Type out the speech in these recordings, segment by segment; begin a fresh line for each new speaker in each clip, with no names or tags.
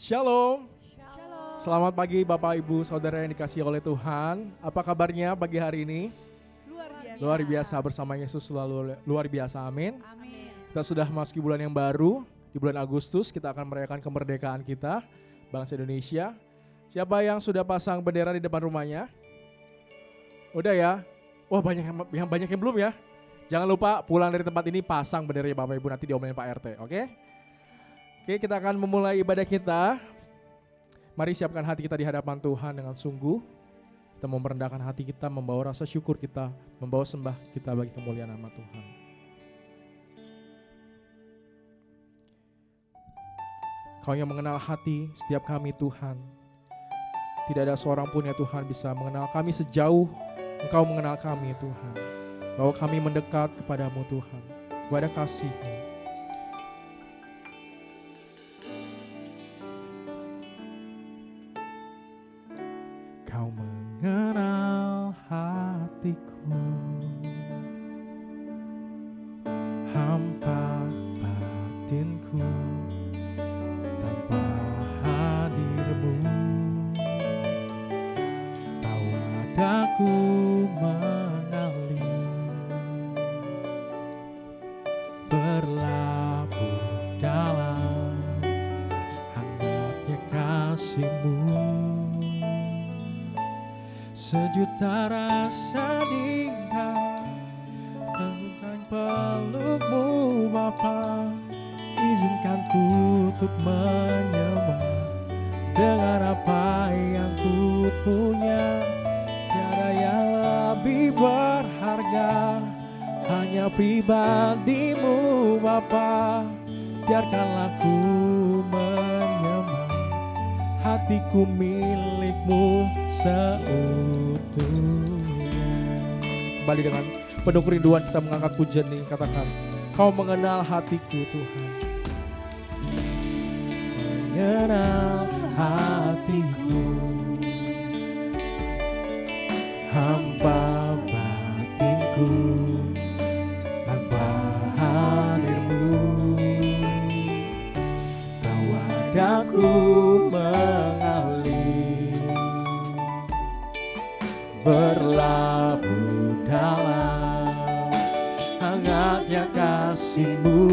Shalom. Selamat pagi Bapak Ibu Saudara yang dikasihi oleh Tuhan. Apa kabarnya pagi hari ini? Luar biasa bersama Yesus selalu luar biasa. Amin. Kita sudah memasuki bulan yang baru. Di bulan Agustus kita akan merayakan kemerdekaan kita, bangsa Indonesia. Siapa yang sudah pasang bendera di depan rumahnya? Udah ya? Wah, banyak yang belum ya? Jangan lupa pulang dari tempat ini pasang benderanya Bapak Ibu, nanti diomelin Pak RT, oke? Oke, kita akan memulai ibadah kita. Mari siapkan hati kita di hadapan Tuhan dengan sungguh. Kita mau merendahkan hati kita, membawa rasa syukur kita, membawa sembah kita bagi kemuliaan nama Tuhan. Kau yang mengenal hati setiap kami Tuhan. Tidak ada seorang pun ya Tuhan bisa mengenal kami sejauh Engkau mengenal kami Tuhan. Bahwa kami mendekat kepadamu Tuhan, kepada kasih-Mu. Kau mengenal hatiku, hampa batinku, tanpa hadir-Mu, tawadaku mengalir, berlabuh dalam hangatnya kasih-Mu. Sejuta rasa indah teguhkan peluk-Mu Bapa. Izinkan ku untuk menyembah dengan apa yang ku punya. Tiada yang lebih berharga, hanya pribadi-Mu Bapa. Biarkanlah ku menyembah, hatiku milik-Mu seutuhnya. Kembali dengan penuh kerinduan kita mengangkat pujian ini, katakan, Kau mengenal hatiku Tuhan. Mengenal hatiku, hampa batinku, tanpa hadir-Mu, tawadaku mengalir, berlabuh dalam hangatnya kasih-Mu.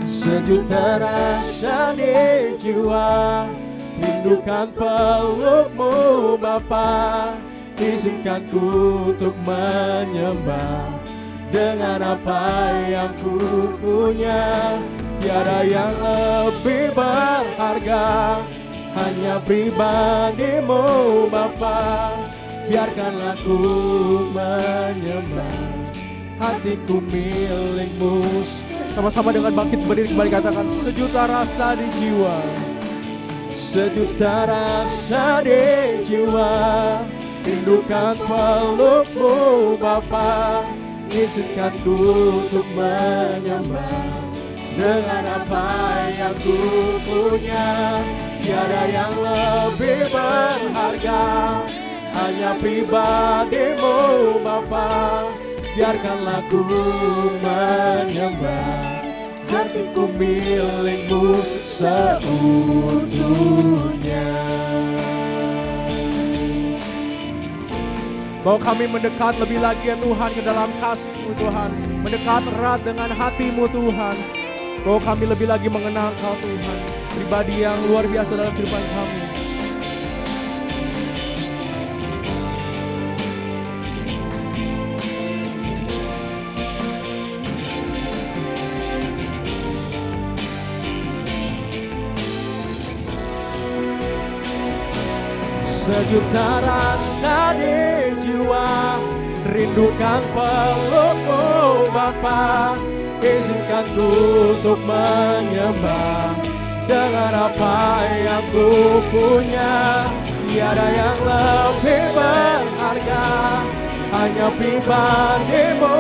Sejuta rasa di jiwa, rindukan peluk-Mu Bapa. Izinkan ku untuk menyembah dengan apa yang ku punya. Tiada yang lebih berharga, hanya pribadi-Mu Bapa. Biarkanlah ku menyembah, hatiku milik-Mu. Sama-sama dengan bangkit berdiri kembali, katakan, sejuta rasa di jiwa, sejuta rasa di jiwa, rindukan peluk-Mu Bapa. Izinkan ku untuk menyembah dengan apa yang ku punya. Tiada yang lebih berharga, hanya pribadi-Mu Bapa. Biarkanlah ku menyembah, hatiku milik-Mu seutuhnya. Bahwa kami mendekat lebih lagi ya Tuhan ke dalam kasih-Mu Tuhan. Mendekat erat dengan hati-Mu Tuhan. Bahwa kami lebih lagi mengenal Kau Tuhan, pribadi yang luar biasa dalam kehidupan kami. Sejuta rasa di jiwa, rindukan peluk-Mu Bapa. Izinkan ku untuk menyembah dengan apa yang ku punya. Tiada yang lebih berharga, hanya pribadi-Mu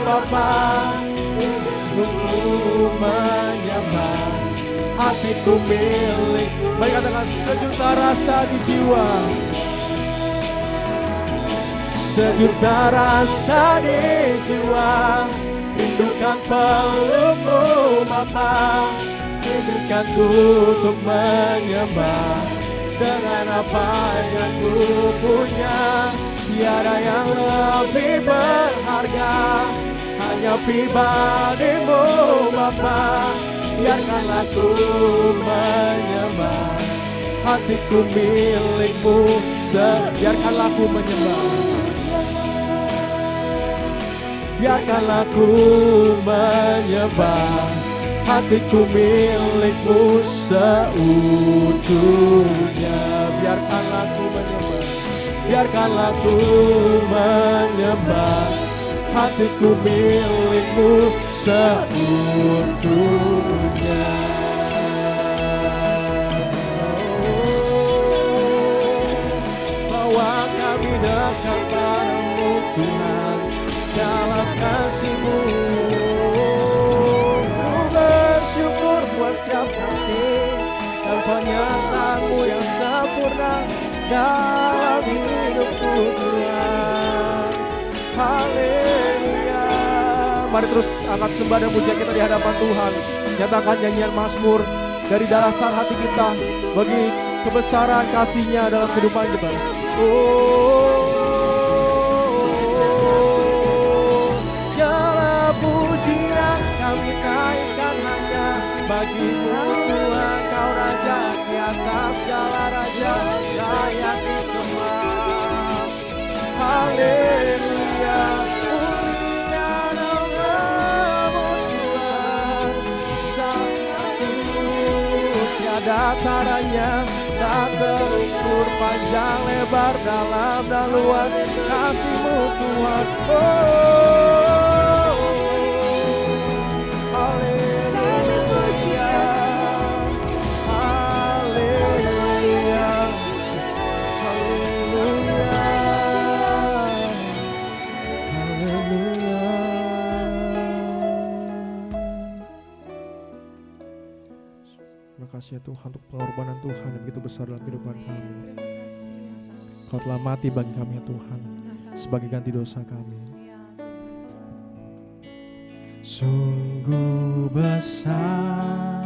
Bapa. Untuk ku menyembah, hatiku milik. Mari katakan, sejuta rasa di jiwa, sejuta rasa di jiwa, rindukan peluk-Mu Bapa. izinkanku untuk menyembah dengan apa yang ku punya. Tiada yang lebih berharga, hanya pribadimu Bapa. Biarkanlah ku menyembah, hatiku milikmu. Biarkanlah ku menyembah, biarkanlah ku menyembah, hatiku milikmu seutuhnya. Biarkanlah ku menyembah, biarkanlah ku menyembah, hatiku milikmu seutuhnya. Bawa kami dekat padamu Tuhan, dalam kasih-Mu. Ku bersyukur buat setiap kasih dan penyertaan-Mu yang sempurna dalam hidupku Tuhan. Haleluya. Mari terus angkat sembah dan pujian kita di hadapan Tuhan. Nyatakan nyanyian mazmur dari dasar hati kita bagi kebesaran kasih-Nya dalam kehidupan kita. Segala pujian kami naikkan hanya bagi-Mu Tuhan. Kau Raja di atas segala raja, layak disembah. Haleluya. Pujian Allah-Mu Tuhan, besar kasih-Mu tiada taranya, tak terukur panjang lebar dalam dan luas kasih-Mu Tuhan. Haleluya, haleluya, haleluya, haleluya. Terima kasih ya Tuhan untuk pengorbanan Tuhan yang begitu besar dalam kehidupan kami. Kau telah mati bagi kami ya Tuhan, sebagai ganti dosa kami. Sungguh besar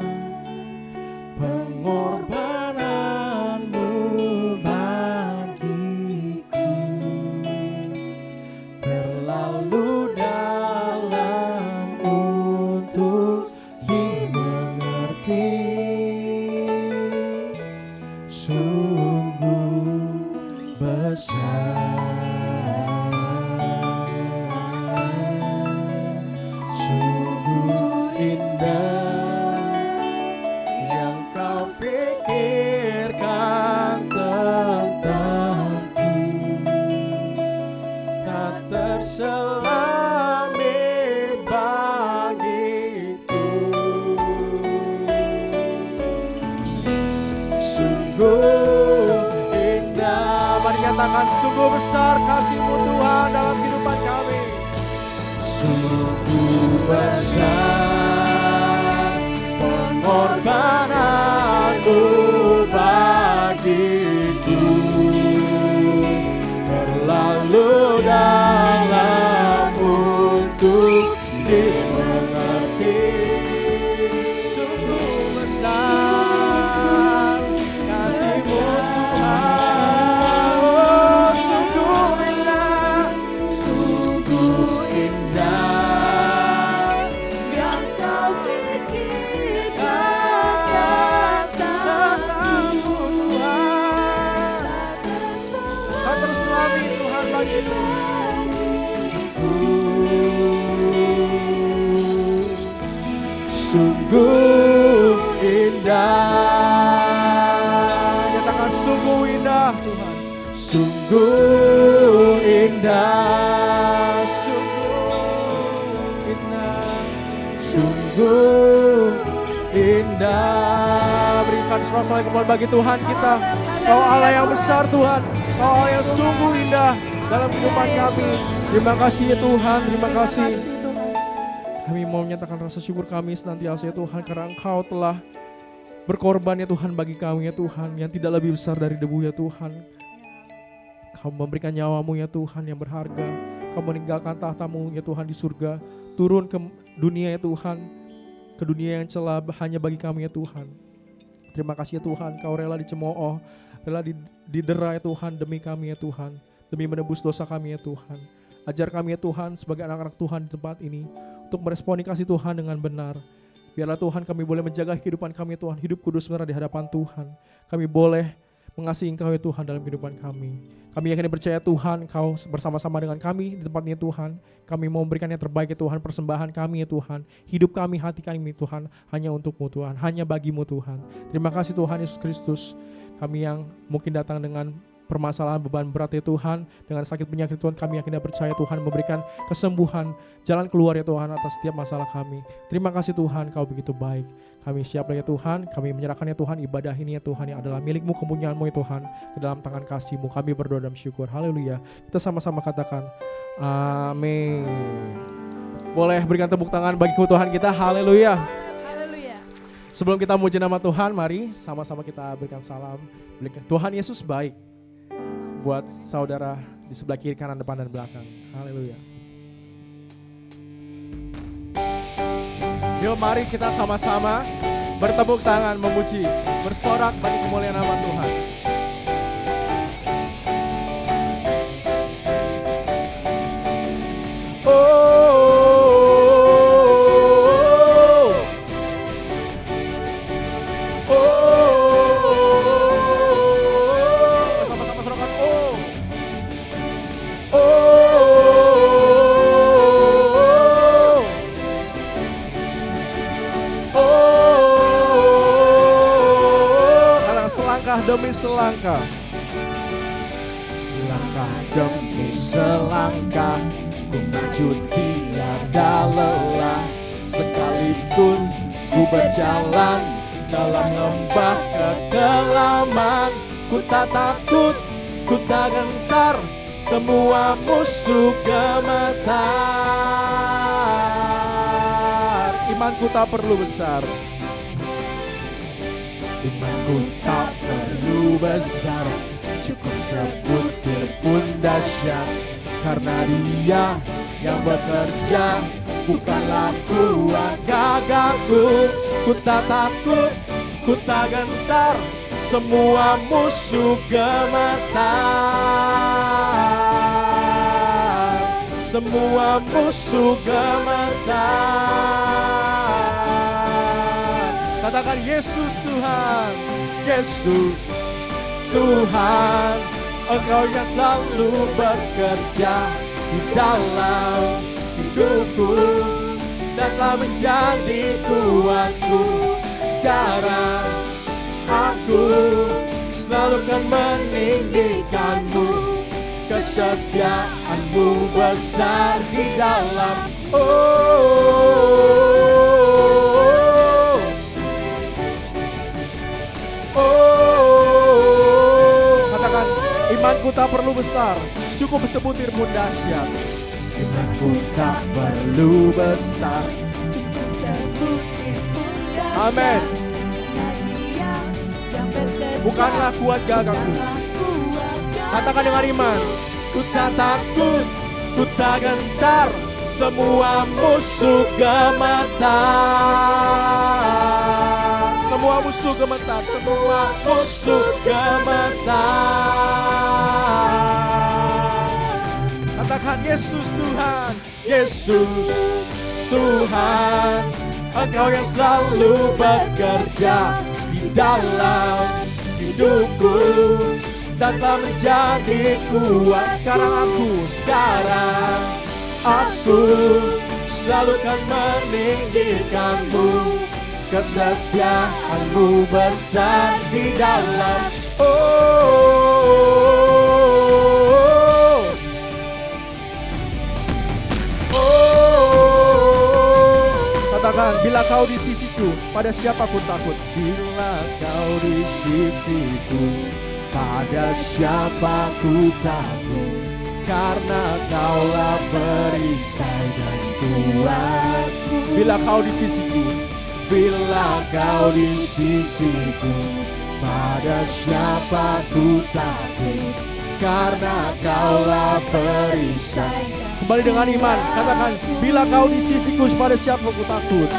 pengorbanan-Mu bagiku, terlalu dalam untuk dimengerti. Sungguh besar, sungguh indah yang Kau pikirkan tentangku, tak terselami bagiku. Sungguh indah. Mari nyatakan sungguh besar kasih-Mu Tuhan dalam kehidupan kami. Sungguh besar pengorbanan-Mu bagiku, terlalu dalam untuk dimengerti. Sungguh besar kasih-Mu Tuhan, oh, sungguh indah, sungguh indah yang Kau pikirkan tentangku Tuhan. Tak terselami Tuhan bagiku. Sungguh indah. Nyatakan sungguh indah Tuhan. Sungguh indah, sungguh indah, sungguh indah. Berikan sorak-sorai kembali bagi Tuhan kita. Kau Allah yang besar Tuhan, Kau Allah yang sungguh indah dalam kehidupan kami. Terima kasih ya Tuhan, terima kasih. Kami mau menyatakan rasa syukur kami senantiasa ya Tuhan, karena Engkau telah berkorban ya Tuhan bagi kami ya Tuhan, yang tidak lebih besar dari debu ya Tuhan. Kau memberikan nyawa-Mu ya Tuhan yang berharga. Kau meninggalkan tahta-Mu ya Tuhan di surga, turun ke dunia ya Tuhan, ke dunia yang celah hanya bagi kami ya Tuhan. Terima kasih ya Tuhan, Kau rela dicemooh, rela didera ya Tuhan demi kami ya Tuhan, demi menebus dosa kami ya Tuhan. Ajar kami ya Tuhan sebagai anak-anak Tuhan di tempat ini untuk meresponi kasih Tuhan dengan benar. Biarlah Tuhan kami boleh menjaga kehidupan kami ya Tuhan, hidup kudus benar di hadapan Tuhan. Kami boleh mengasihi Engkau ya Tuhan dalam kehidupan kami. Kami yakin dan percaya Tuhan, Kau bersama-sama dengan kami di tempatnya Tuhan. Kami mau memberikan yang terbaik ya Tuhan, persembahan kami ya Tuhan. Hidup kami, hati kami Tuhan, hanya untuk-Mu Tuhan, hanya bagi-Mu Tuhan. Terima kasih Tuhan Yesus Kristus. Kami yang mungkin datang dengan permasalahan beban berat ya Tuhan, dengan sakit penyakit Tuhan, kami yakin dan percaya Tuhan memberikan kesembuhan, jalan keluar ya Tuhan atas setiap masalah kami. Terima kasih Tuhan, Kau begitu baik. Kami siap ya Tuhan, kami menyerahkan ya Tuhan ibadah ini ya Tuhan yang adalah milik-Mu, kepunyaan-Mu ya Tuhan, ke dalam tangan kasih-Mu. Kami berdoa dan syukur. Haleluya. Kita sama-sama katakan amin. Boleh berikan tepuk tangan bagi Tuhan kita. Haleluya. Sebelum kita muji nama Tuhan, mari sama-sama kita berikan salam. Tuhan Yesus baik buat saudara di sebelah kiri, kanan, depan, dan belakang. Haleluya. Yuk mari kita sama-sama bertepuk tangan memuji, bersorak bagi kemuliaan nama Tuhan. Demi selangkah, selangkah demi selangkah, ku maju tiada lelah. Sekalipun ku berjalan dalam lembah kekelaman, ku tak takut, ku tak gentar, semua musuh gemetar. Imanku tak perlu besar, imanku tak perlu besar, cukup sebutir pun dahsyat. Karena Dia yang bekerja, bukanlah kuat gagahku. Ku tak takut, ku tak gentar, semua musuh gemetar. Semua musuh gemetar. Katakan Yesus Tuhan, Yesus Tuhan, Engkau yang selalu bekerja di dalam hidupku dan telah menjadi kuatku. Sekarang aku selalu akan meninggikan-Mu, kesetiaan-Mu besar di dalam Katakan, imanku tak perlu besar, cukup sebutir pun dahsyat. Imanku tak perlu besar, cukup sebutir pun dahsyat. Amin. Bukanlah kuat gagahku. Katakan dengan iman, ku tak takut, ku tak gentar, semua musuh gemetar. Semua musuh gemetar, semua musuh gemetar. Katakan Yesus Tuhan, Yesus Tuhan, Engkau yang selalu bekerja di dalam hidupku dan telah menjadi kuat. Sekarang aku selalu akan meninggikan-Mu, kesetiaan-Mu besar di dalam Katakan, bila Kau di sisiku, pada siapa ku takut? Bila Kau di sisiku, pada siapa ku takut? Karena Kaulah perisai dan kuatku. Bila Kau di sisiku, bila Kau di sisiku, pada siapa ku takut? Karena Kaulah perisai. Kembali dengan iman, katakan, bila Kau di sisiku, pada siapa ku takut?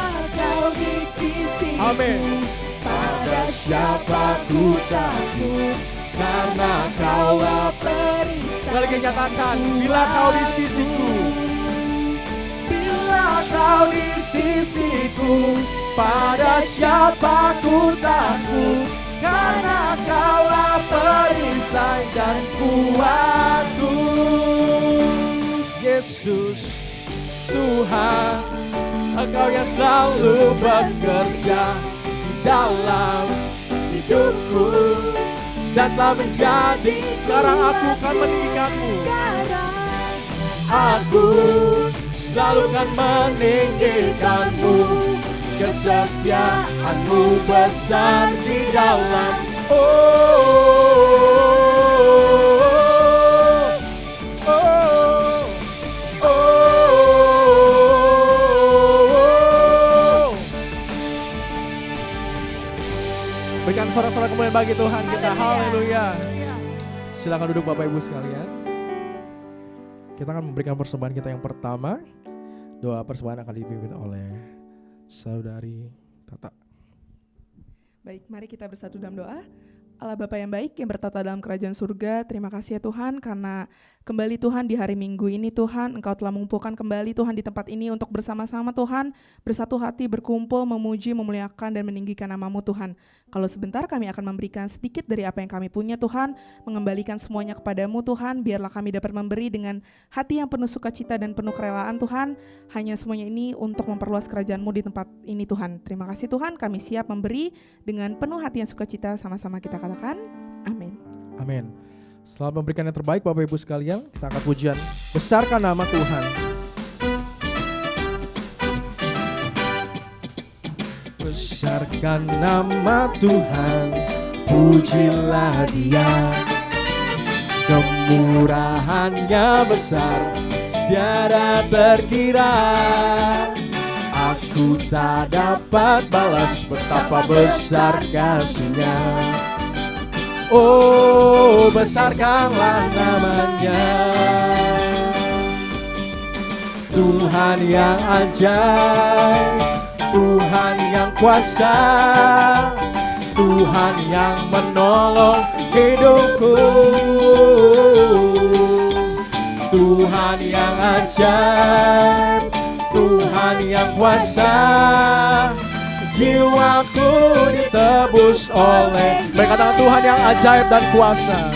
Amin. Pada siapa ku takut, karena Kaulah perisai. Sekali lagi nyatakan, bila Kau di sisiku, bila Kau di sisiku, pada siapa ku takut, karena Kaulah perisai dan kuatku. Yesus, Tuhan, Engkau yang selalu bekerja di dalam hidupku dan telah menjadi. Sekarang aku akan meninggikanmu. Aku selalu akan meninggikanmu. Kesetiaanmu besar di dalam. Berikan sorak-sorak kemuliaan bagi Tuhan kita. Haleluya. Silakan duduk Bapak Ibu sekalian. Kita akan memberikan persembahan kita yang pertama. Doa persembahan akan dipimpin oleh Saudari Tata.
Baik, mari kita bersatu dalam doa. Allah Bapa yang baik yang bertata dalam kerajaan surga, terima kasih ya Tuhan karena kembali Tuhan di hari Minggu ini Tuhan, Engkau telah mengumpulkan kembali Tuhan di tempat ini untuk bersama-sama Tuhan, bersatu hati berkumpul, memuji, memuliakan dan meninggikan nama-Mu Tuhan. Kalau sebentar kami akan memberikan sedikit dari apa yang kami punya Tuhan, mengembalikan semuanya kepada-Mu Tuhan, biarlah kami dapat memberi dengan hati yang penuh sukacita dan penuh kerelaan Tuhan, hanya semuanya ini untuk memperluas kerajaan-Mu di tempat ini Tuhan. Terima kasih Tuhan, kami siap memberi dengan penuh hati yang sukacita, sama-sama kita katakan, amin.
Amin. Selamat memberikan yang terbaik Bapak Ibu sekalian, kita akan pujian besarkan nama Tuhan. Besarkan nama Tuhan, pujilah Dia. Kemurahannya besar, tiada terkira. Aku tak dapat balas betapa besar kasih-Nya. Oh, besarkanlah namanya. Tuhan yang ajaib, Tuhan yang kuasa, Tuhan yang menolong hidupku. Tuhan yang ajaib, Tuhan yang kuasa, jiwaku ditebus oleh. Mereka katakan Tuhan yang ajaib dan kuasa.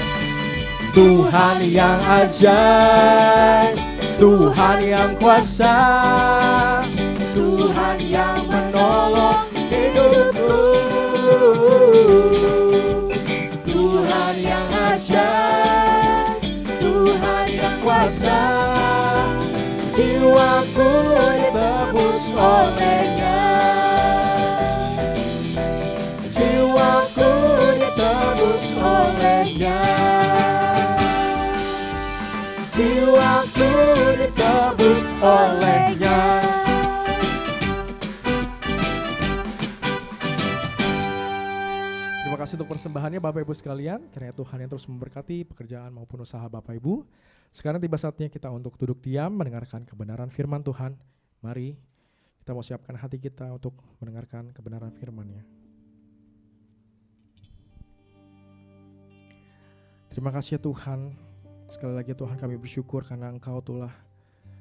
Tuhan yang ajaib, Tuhan yang kuasa, Tuhan yang menolong hidupku. Tuhan yang ajaib, Tuhan yang kuasa, jiwaku ditebus oleh-Nya. Jiwaku ditebus oleh-Nya. Jiwaku ditebus oleh-Nya. Terima kasih untuk persembahannya Bapak Ibu sekalian. Kiranya Tuhan yang terus memberkati pekerjaan maupun usaha Bapak Ibu. Sekarang tiba saatnya kita untuk duduk diam mendengarkan kebenaran firman Tuhan. Mari kita mau siapkan hati kita untuk mendengarkan kebenaran firman-Nya. Terima kasih ya Tuhan. Sekali lagi Tuhan kami bersyukur karena Engkau telah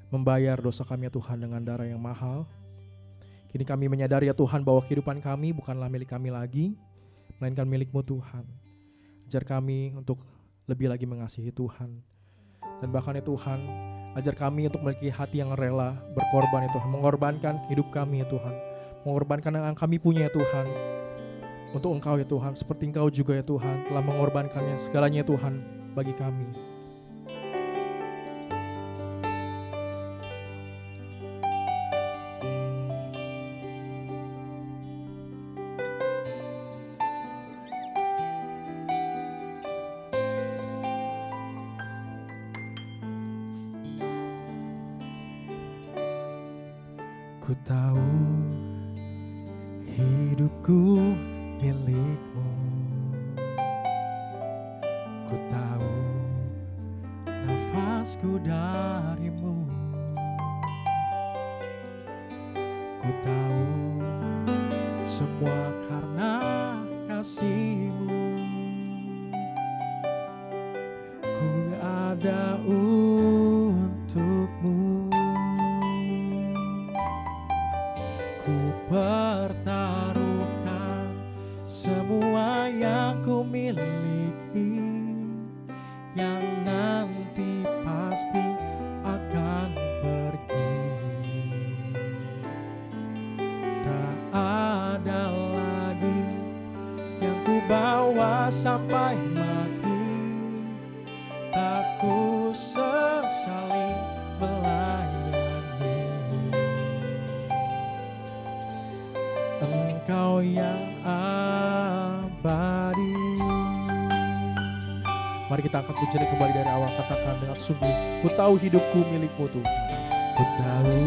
membayar dosa kami ya Tuhan dengan darah yang mahal. Kini kami menyadari ya Tuhan bahwa kehidupan kami bukanlah milik kami lagi, melainkan milik-Mu Tuhan. Ajar kami untuk lebih lagi mengasihi Tuhan. Dan bahkan ya Tuhan, ajar kami untuk memiliki hati yang rela berkorban ya Tuhan. Mengorbankan hidup kami ya Tuhan. Mengorbankan yang kami punya ya Tuhan. Untuk Engkau ya Tuhan, seperti Engkau juga ya Tuhan telah mengorbankannya segalanya ya Tuhan bagi kami. Ku tahu hidupku milik-Mu. Ku tahu nafasku dari-Mu. Ku tahu semua karena kasih-Mu. Ku ada untuk-Mu, ku pertaruhkan semua yang ku miliki, yang nanti pasti akan pergi. Tak ada lagi yang ku bawa sampai mati, tak ku sesali melayani. Engkau yang abadi. Mari kita angkat pujian kembali dari awal, katakan dengan sungguh, ku tahu hidupku milik-Mu Tuhan. Ku tahu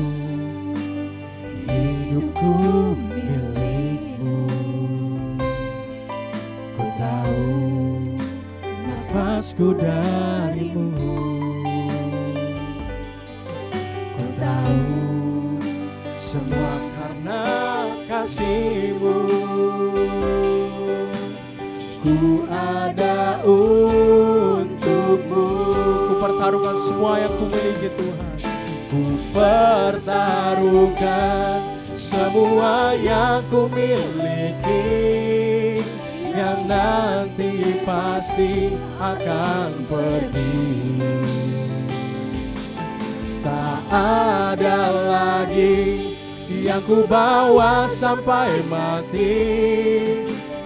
hidupku milik-Mu. Ku tahu nafasku dari-Mu. Ku tahu semua karena kasih-Mu. Ku ada untuk-Mu, ku pertaruhkan semua yang ku miliki Tuhan. Ku pertaruhkan semua yang ku miliki, yang nanti pasti akan pergi. Tak ada lagi yang ku bawa sampai mati,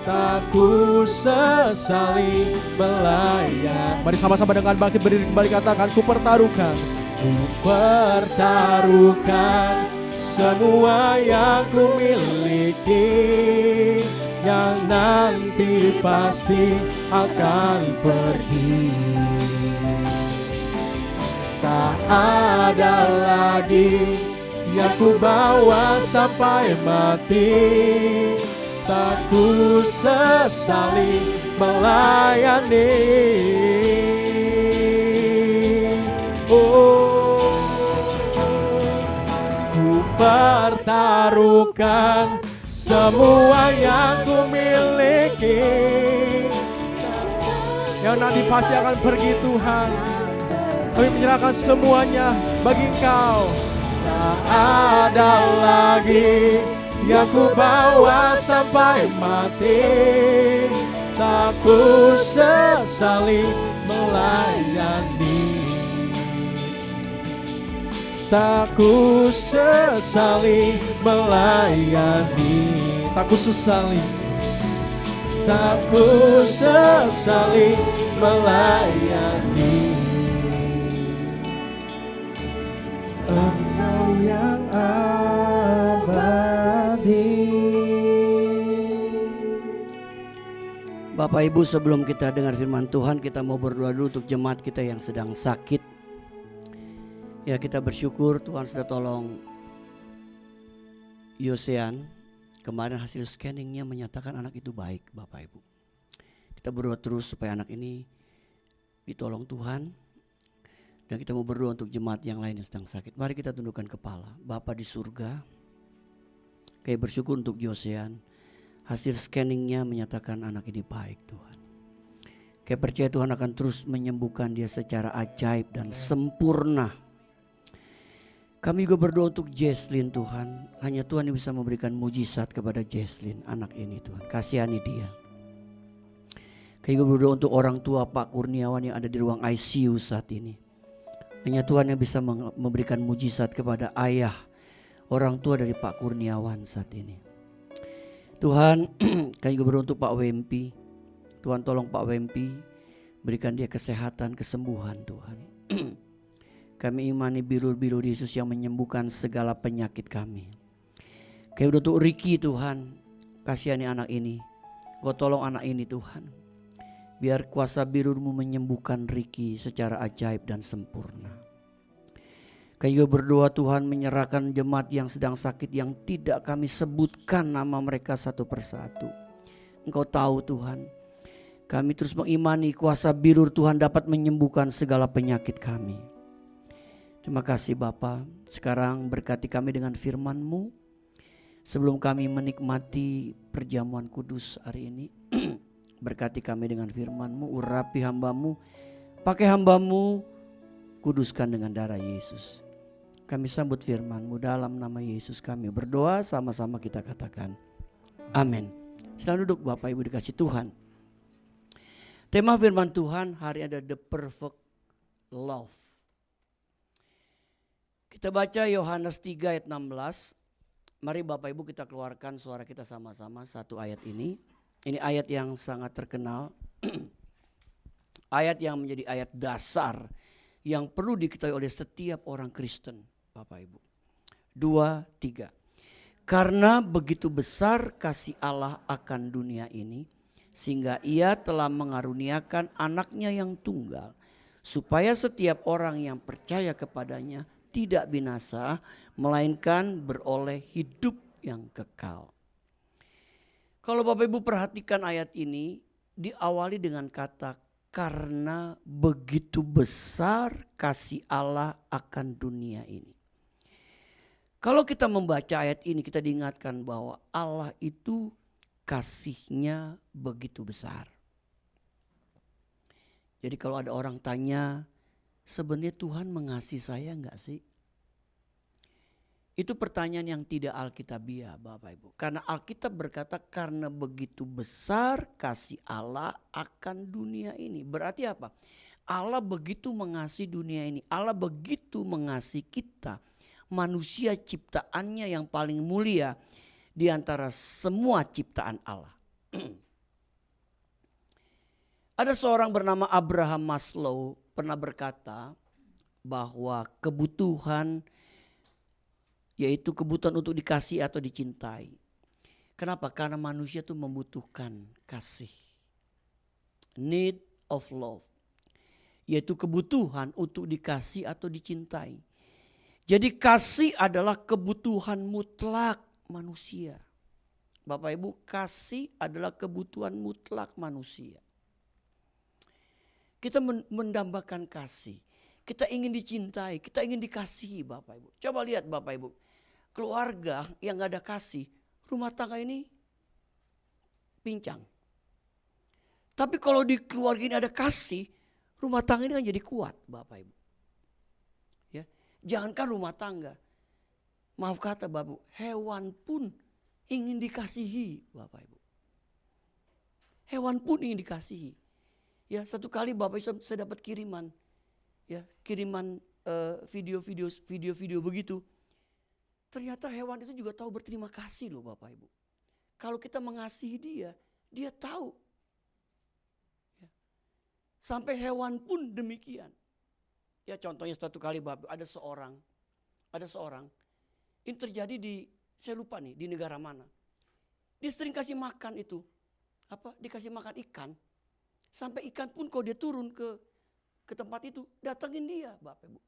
tak ku sesali melayani. Mari sama-sama dengan bangkit berdiri kembali, katakan, ku pertaruhkan semua yang ku miliki, yang nanti pasti akan pergi. Tak ada lagi yang ku bawa sampai mati, tak ku sesali melayani. Oh, ku pertaruhkan semua yang ku miliki, yang nanti pasti akan pergi Tuhan. Kami menyerahkan semuanya bagi Engkau. Tak ada lagi yang ku bawa sampai mati, tak ku sesali melayani, tak ku sesali melayani, tak ku sesali, tak ku sesali melayani. Engkau yang abadi.
Bapak Ibu, sebelum kita dengar firman Tuhan, kita mau berdoa dulu untuk jemaat kita yang sedang sakit. Ya, kita bersyukur Tuhan sudah tolong Yosean. Kemarin hasil scanningnya menyatakan anak itu baik, Bapak Ibu. Kita berdoa terus supaya anak ini ditolong Tuhan. Dan kita mau berdoa untuk jemaat yang lain yang sedang sakit. Mari kita tundukkan kepala. Bapa di surga, kayak bersyukur untuk Yosean. Hasil scanningnya menyatakan anak ini baik Tuhan. Kayak percaya Tuhan akan terus menyembuhkan dia secara ajaib dan sempurna. Kami juga berdoa untuk Jesslyn Tuhan. Hanya Tuhan yang bisa memberikan mujizat kepada Jesslyn, anak ini Tuhan. Kasihani dia. Kami juga berdoa untuk orang tua Pak Kurniawan yang ada di ruang ICU saat ini. Hanya Tuhan yang bisa memberikan mujizat kepada ayah, orang tua dari Pak Kurniawan saat ini. Tuhan, kami juga berdoa untuk Pak Wempi. Tuhan tolong Pak Wempi, berikan dia kesehatan, kesembuhan Tuhan. Kami imani bilur-bilur Yesus yang menyembuhkan segala penyakit kami. Kami berdoa untuk Ricky Tuhan, kasihani anak ini. Kau tolong anak ini Tuhan. Biar kuasa bilur-Mu menyembuhkan Ricky secara ajaib dan sempurna. Kami juga berdoa Tuhan menyerahkan jemaat yang sedang sakit yang tidak kami sebutkan nama mereka satu persatu. Engkau tahu Tuhan. Kami terus mengimani kuasa bilur Tuhan dapat menyembuhkan segala penyakit kami. Terima kasih Bapa. Sekarang berkati kami dengan firman-Mu. Sebelum kami menikmati perjamuan kudus hari ini, berkati kami dengan firman-Mu, urapi hamba-Mu, pakai hamba-Mu, kuduskan dengan darah Yesus. Kami sambut firman-Mu dalam nama Yesus kami berdoa, sama-sama kita katakan amin. Silakan duduk Bapak Ibu dikasih Tuhan. Tema firman Tuhan hari ada the perfect love. Kita baca Yohanes 3 ayat 16. Mari Bapak Ibu kita keluarkan suara kita sama-sama satu ayat ini. Ini ayat yang sangat terkenal. Ayat yang menjadi ayat dasar yang perlu diketahui oleh setiap orang Kristen, Bapak Ibu. 2, 3. Karena begitu besar kasih Allah akan dunia ini, sehingga Ia telah mengaruniakan anaknya yang tunggal, supaya setiap orang yang percaya kepadanya tidak binasa, melainkan beroleh hidup yang kekal. Kalau Bapak Ibu perhatikan ayat ini, diawali dengan kata karena begitu besar kasih Allah akan dunia ini. Kalau kita membaca ayat ini, kita diingatkan bahwa Allah itu kasihnya begitu besar. Jadi kalau ada orang tanya, sebenarnya Tuhan mengasihi saya enggak sih? Itu pertanyaan yang tidak alkitabiah Bapak Ibu. Karena Alkitab berkata karena begitu besar kasih Allah akan dunia ini. Berarti apa? Allah begitu mengasihi dunia ini. Allah begitu mengasihi kita. Manusia ciptaannya yang paling mulia di antara semua ciptaan Allah. Ada seorang bernama Abraham Maslow pernah berkata bahwa kebutuhan yaitu kebutuhan untuk dikasih atau dicintai. Kenapa? Karena manusia itu membutuhkan kasih. Need of love. Yaitu kebutuhan untuk dikasih atau dicintai. Jadi kasih adalah kebutuhan mutlak manusia. Bapak Ibu, kasih adalah kebutuhan mutlak manusia. Kita mendambakan kasih. Kita ingin dicintai, kita ingin dikasihi Bapak Ibu. Coba lihat Bapak Ibu. Keluarga yang gak ada kasih, rumah tangga ini pincang. Tapi kalau di keluarga ini ada kasih, rumah tangga ini kan jadi kuat Bapak Ibu. Ya, jangankan rumah tangga. Maaf kata Bapak Ibu, hewan pun ingin dikasihi Bapak Ibu. Hewan pun ingin dikasihi. Ya, satu kali Bapak Ibu saya dapat kiriman. Ya, kiriman video-video begitu. Ternyata hewan itu juga tahu berterima kasih loh Bapak Ibu. Kalau kita mengasihi dia, dia tahu. Ya. Sampai hewan pun demikian. Ya contohnya satu kali Bapak ada seorang. Ini terjadi saya lupa nih di negara mana. Dia sering kasih makan itu. Dikasih makan ikan. Sampai ikan pun kalau dia turun ke tempat itu, datangin dia Bapak Ibu.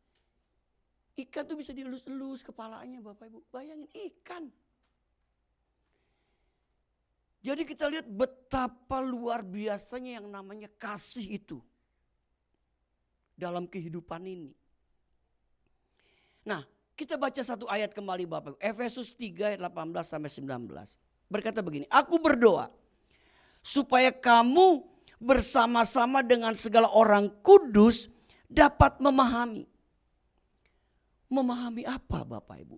Ikan tuh bisa dielus-elus kepalanya Bapak Ibu. Bayangin ikan. Jadi kita lihat betapa luar biasanya yang namanya kasih itu. Dalam kehidupan ini. Nah kita baca satu ayat kembali Bapak Ibu. Efesus 3 ayat 18 sampai 19. Berkata begini. Aku berdoa supaya kamu bersama-sama dengan segala orang kudus dapat memahami. Memahami apa Bapak Ibu?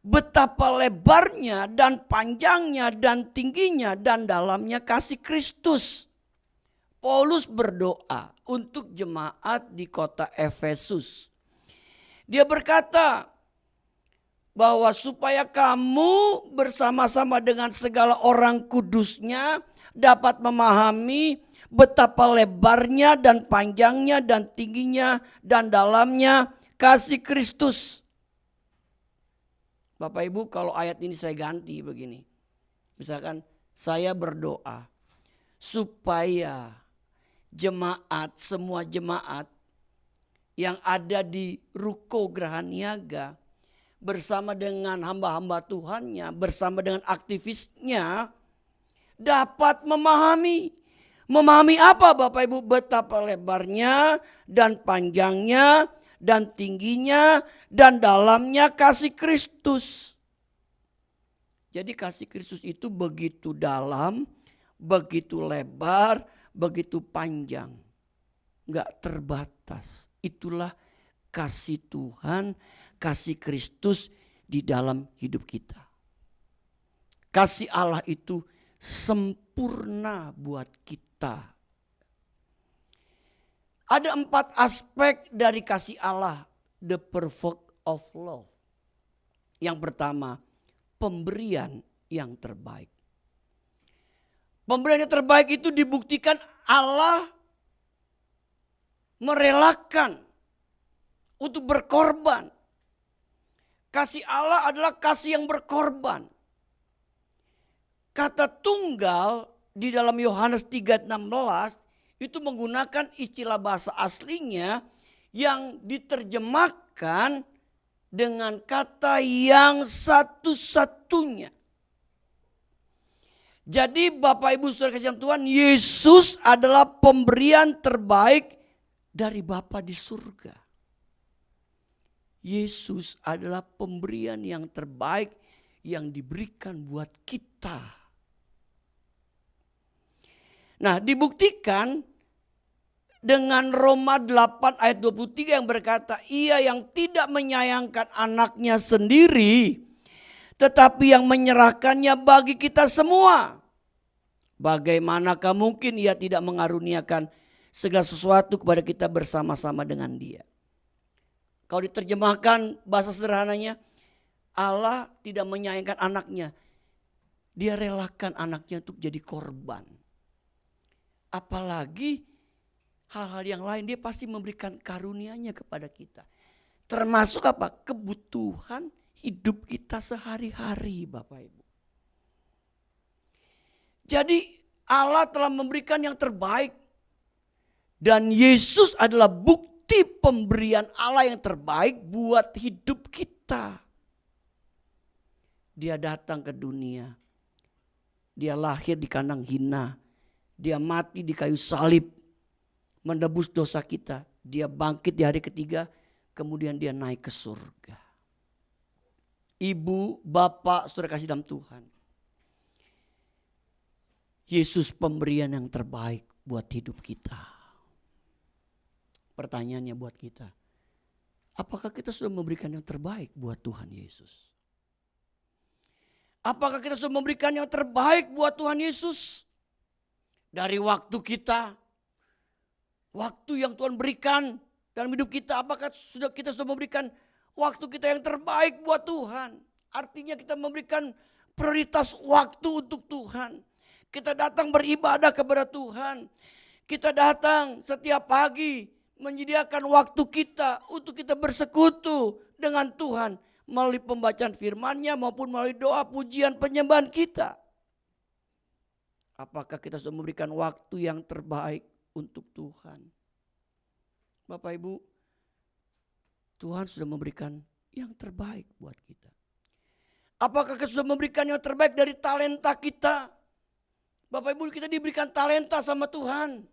Betapa lebarnya dan panjangnya dan tingginya dan dalamnya kasih Kristus. Paulus berdoa untuk jemaat di kota Efesus. Dia berkata bahwa supaya kamu bersama-sama dengan segala orang kudusnya dapat memahami betapa lebarnya dan panjangnya dan tingginya dan dalamnya kasih Kristus. Bapak Ibu kalau ayat ini saya ganti begini. Misalkan saya berdoa supaya semua jemaat yang ada di Ruko Geraha Niaga bersama dengan hamba-hamba Tuhannya, bersama dengan aktivisnya dapat memahami. Memahami apa Bapak Ibu? Betapa lebarnya dan panjangnya dan tingginya dan dalamnya kasih Kristus. Jadi kasih Kristus itu begitu dalam, begitu lebar, begitu panjang. Enggak terbatas. Itulah kasih Tuhan, kasih Kristus di dalam hidup kita. Kasih Allah itu sempurna buat kita. Ada 4 aspek dari kasih Allah, the perfect of love. Yang pertama, pemberian yang terbaik. Pemberian yang terbaik itu dibuktikan Allah merelakan untuk berkorban. Kasih Allah adalah kasih yang berkorban. Kata tunggal di dalam Yohanes 3:16 itu menggunakan istilah bahasa aslinya yang diterjemahkan dengan kata yang satu-satunya. Jadi Bapak Ibu Saudara kasih Tuhan, Yesus adalah pemberian terbaik dari Bapa di surga. Yesus adalah pemberian yang terbaik yang diberikan buat kita. Nah, dibuktikan dengan Roma 8 ayat 23 yang berkata, ia yang tidak menyayangkan anaknya sendiri, tetapi yang menyerahkannya bagi kita semua. Bagaimanakah mungkin ia tidak mengaruniakan segala sesuatu kepada kita bersama-sama dengan dia. Kalau diterjemahkan bahasa sederhananya, Allah tidak menyayangkan anaknya. Dia relakan anaknya untuk jadi korban. Apalagi hal-hal yang lain, dia pasti memberikan karunia-Nya kepada kita. Termasuk apa? Kebutuhan hidup kita sehari-hari, Bapak Ibu. Jadi Allah telah memberikan yang terbaik. Dan Yesus adalah bukti pemberian Allah yang terbaik buat hidup kita. Dia datang ke dunia. Dia lahir di kandang hina. Dia mati di kayu salib. Menebus dosa kita. Dia bangkit di hari ketiga. Kemudian dia naik ke surga. Ibu, bapak, saudara kasih dalam Tuhan. Yesus pemberian yang terbaik buat hidup kita. Pertanyaannya buat kita. Apakah kita sudah memberikan yang terbaik buat Tuhan Yesus? Apakah kita sudah memberikan yang terbaik buat Tuhan Yesus? Dari waktu kita, waktu yang Tuhan berikan dalam hidup kita, apakah kita sudah memberikan waktu kita yang terbaik buat Tuhan? Artinya kita memberikan prioritas waktu untuk Tuhan. Kita datang beribadah kepada Tuhan. Kita datang setiap pagi menyediakan waktu kita untuk kita bersekutu dengan Tuhan melalui pembacaan firman-Nya maupun melalui doa, pujian, penyembahan kita. Apakah kita sudah memberikan waktu yang terbaik untuk Tuhan? Bapak Ibu, Tuhan sudah memberikan yang terbaik buat kita. Apakah kita sudah memberikan yang terbaik dari talenta kita? Bapak Ibu, kita diberikan talenta sama Tuhan.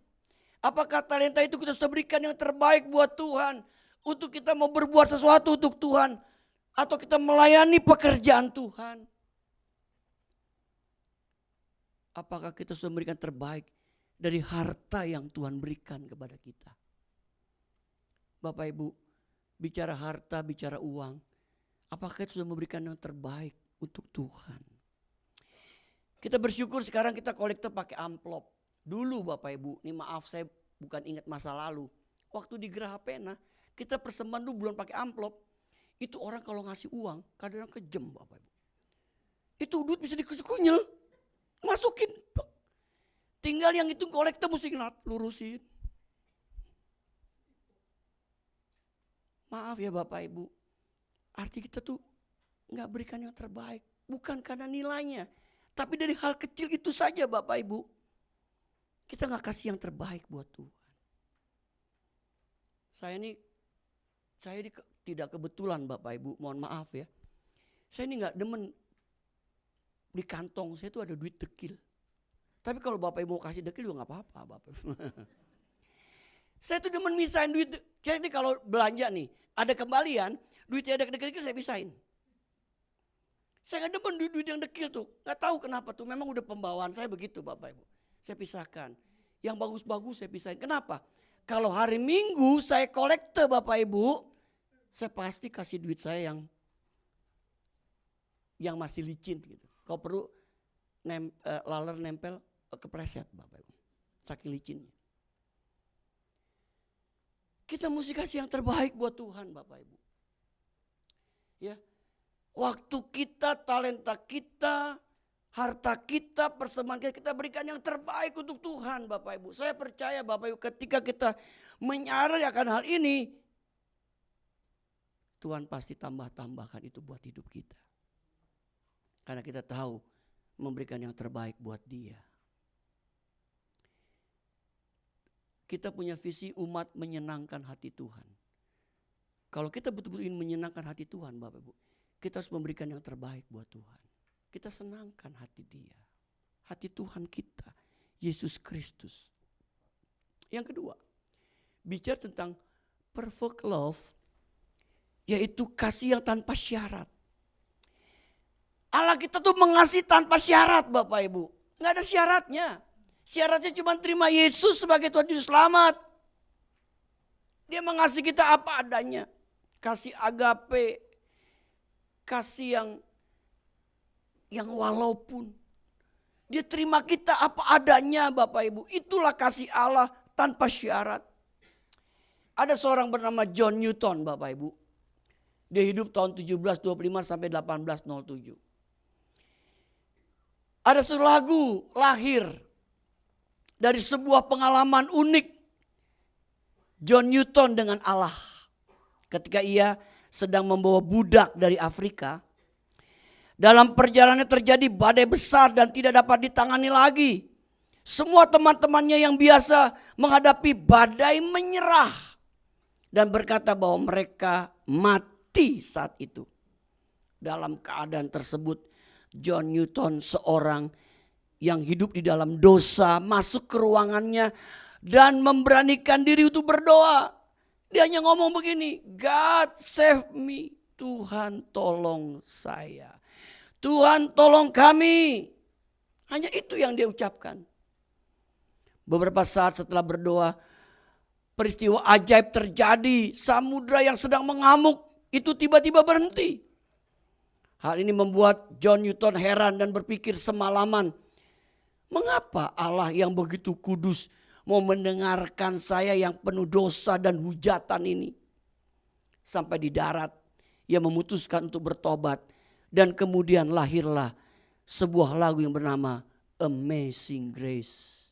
Apakah talenta itu kita sudah berikan yang terbaik buat Tuhan? Untuk kita mau berbuat sesuatu untuk Tuhan. Atau kita melayani pekerjaan Tuhan. Apakah kita sudah memberikan terbaik dari harta yang Tuhan berikan kepada kita? Bapak Ibu, bicara harta, bicara uang. Apakah kita sudah memberikan yang terbaik untuk Tuhan? Kita bersyukur sekarang kita kolektor pakai amplop. Dulu Bapak Ibu, ini maaf saya bukan ingat masa lalu. Waktu di Geraha Pena, kita persembahan dulu belum pakai amplop. Itu orang kalau ngasih uang, kadang-kadang kejem Bapak Ibu. Itu duit bisa dikunyel. Masukin. Tinggal yang itu kolektor mesti lurusin. Maaf ya Bapak Ibu. Arti kita tuh gak berikan yang terbaik. Bukan karena nilainya. Tapi dari hal kecil itu saja Bapak Ibu. Kita gak kasih yang terbaik buat Tuhan. Saya ini tidak kebetulan Bapak Ibu. Mohon maaf ya. Saya ini gak demen. Di kantong saya tuh ada duit dekil. Tapi kalau Bapak Ibu mau kasih dekil juga gak apa-apa Bapak Ibu. Saya tuh demen misahin duit. Saya ini kalau belanja nih, ada kembalian, duitnya ada dekil-dekil saya pisahin. Saya nggak demen duit-duit yang dekil tuh. Nggak tahu kenapa tuh. Memang udah pembawaan saya begitu Bapak Ibu. Saya pisahkan. Yang bagus-bagus saya pisahin. Kenapa? Kalau hari Minggu saya kolekte Bapak Ibu, saya pasti kasih duit saya yang masih licin gitu. Kalau perlu laler nempel kepleset Bapak Ibu. Saking licinnya. Kita mesti kasih yang terbaik buat Tuhan Bapak Ibu. Ya. Waktu kita, talenta kita, harta kita, persembahan kita berikan yang terbaik untuk Tuhan Bapak Ibu. Saya percaya Bapak Ibu ketika kita menyadari akan hal ini, Tuhan pasti tambahkan itu buat hidup kita. Karena kita tahu memberikan yang terbaik buat Dia. Kita punya visi umat menyenangkan hati Tuhan. Kalau kita betul-betul ingin menyenangkan hati Tuhan Bapak Ibu, kita harus memberikan yang terbaik buat Tuhan. Kita senangkan hati Dia. Hati Tuhan kita, Yesus Kristus. Yang kedua, bicara tentang perfect love, yaitu kasih yang tanpa syarat. Allah kita tuh mengasihi tanpa syarat Bapak Ibu. Nggak ada syaratnya. Syaratnya cuma terima Yesus sebagai Tuhan Juru Selamat. Dia mengasihi kita apa adanya. Kasih agape. Kasih yang walaupun. Dia terima kita apa adanya Bapak Ibu. Itulah kasih Allah tanpa syarat. Ada seorang bernama John Newton Bapak Ibu. Dia hidup tahun 1725 sampai 1807. Ada satu lagu lahir dari sebuah pengalaman unik John Newton dengan Allah. Ketika ia sedang membawa budak dari Afrika. Dalam perjalanannya terjadi badai besar dan tidak dapat ditangani lagi. Semua teman-temannya yang biasa menghadapi badai menyerah. Dan berkata bahwa mereka mati saat itu. Dalam keadaan tersebut John Newton seorang yang hidup di dalam dosa masuk ke ruangannya dan memberanikan diri untuk berdoa. Dia hanya ngomong begini, God save me, Tuhan tolong saya. Tuhan tolong kami. Hanya itu yang dia ucapkan. Beberapa saat setelah berdoa, peristiwa ajaib terjadi. Samudra yang sedang mengamuk itu tiba-tiba berhenti. Hal ini membuat John Newton heran dan berpikir semalaman. Mengapa Allah yang begitu kudus mau mendengarkan saya yang penuh dosa dan hujatan ini? Sampai di darat ia memutuskan untuk bertobat. Dan kemudian lahirlah sebuah lagu yang bernama Amazing Grace.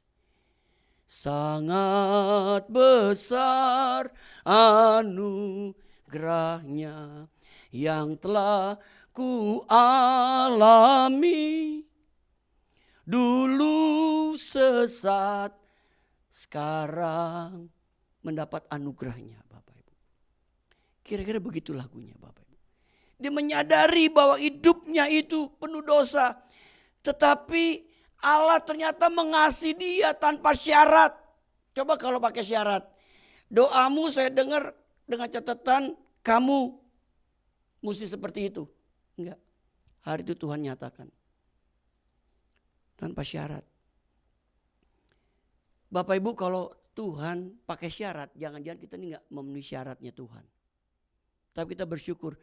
Sangat besar anugerahnya yang telah ku alami. Dulu sesat, sekarang mendapat anugerahnya Bapak Ibu. Kira-kira begitu lagunya Bapak Ibu. Dia menyadari bahwa hidupnya itu penuh dosa. Tetapi Allah ternyata mengasihi dia tanpa syarat. Coba kalau pakai syarat. Doamu saya dengar dengan catatan kamu mesti seperti itu. Enggak. Hari itu Tuhan nyatakan. Tanpa syarat. Bapak Ibu kalau Tuhan pakai syarat, jangan-jangan kita ini enggak memenuhi syaratnya Tuhan. Tapi kita bersyukur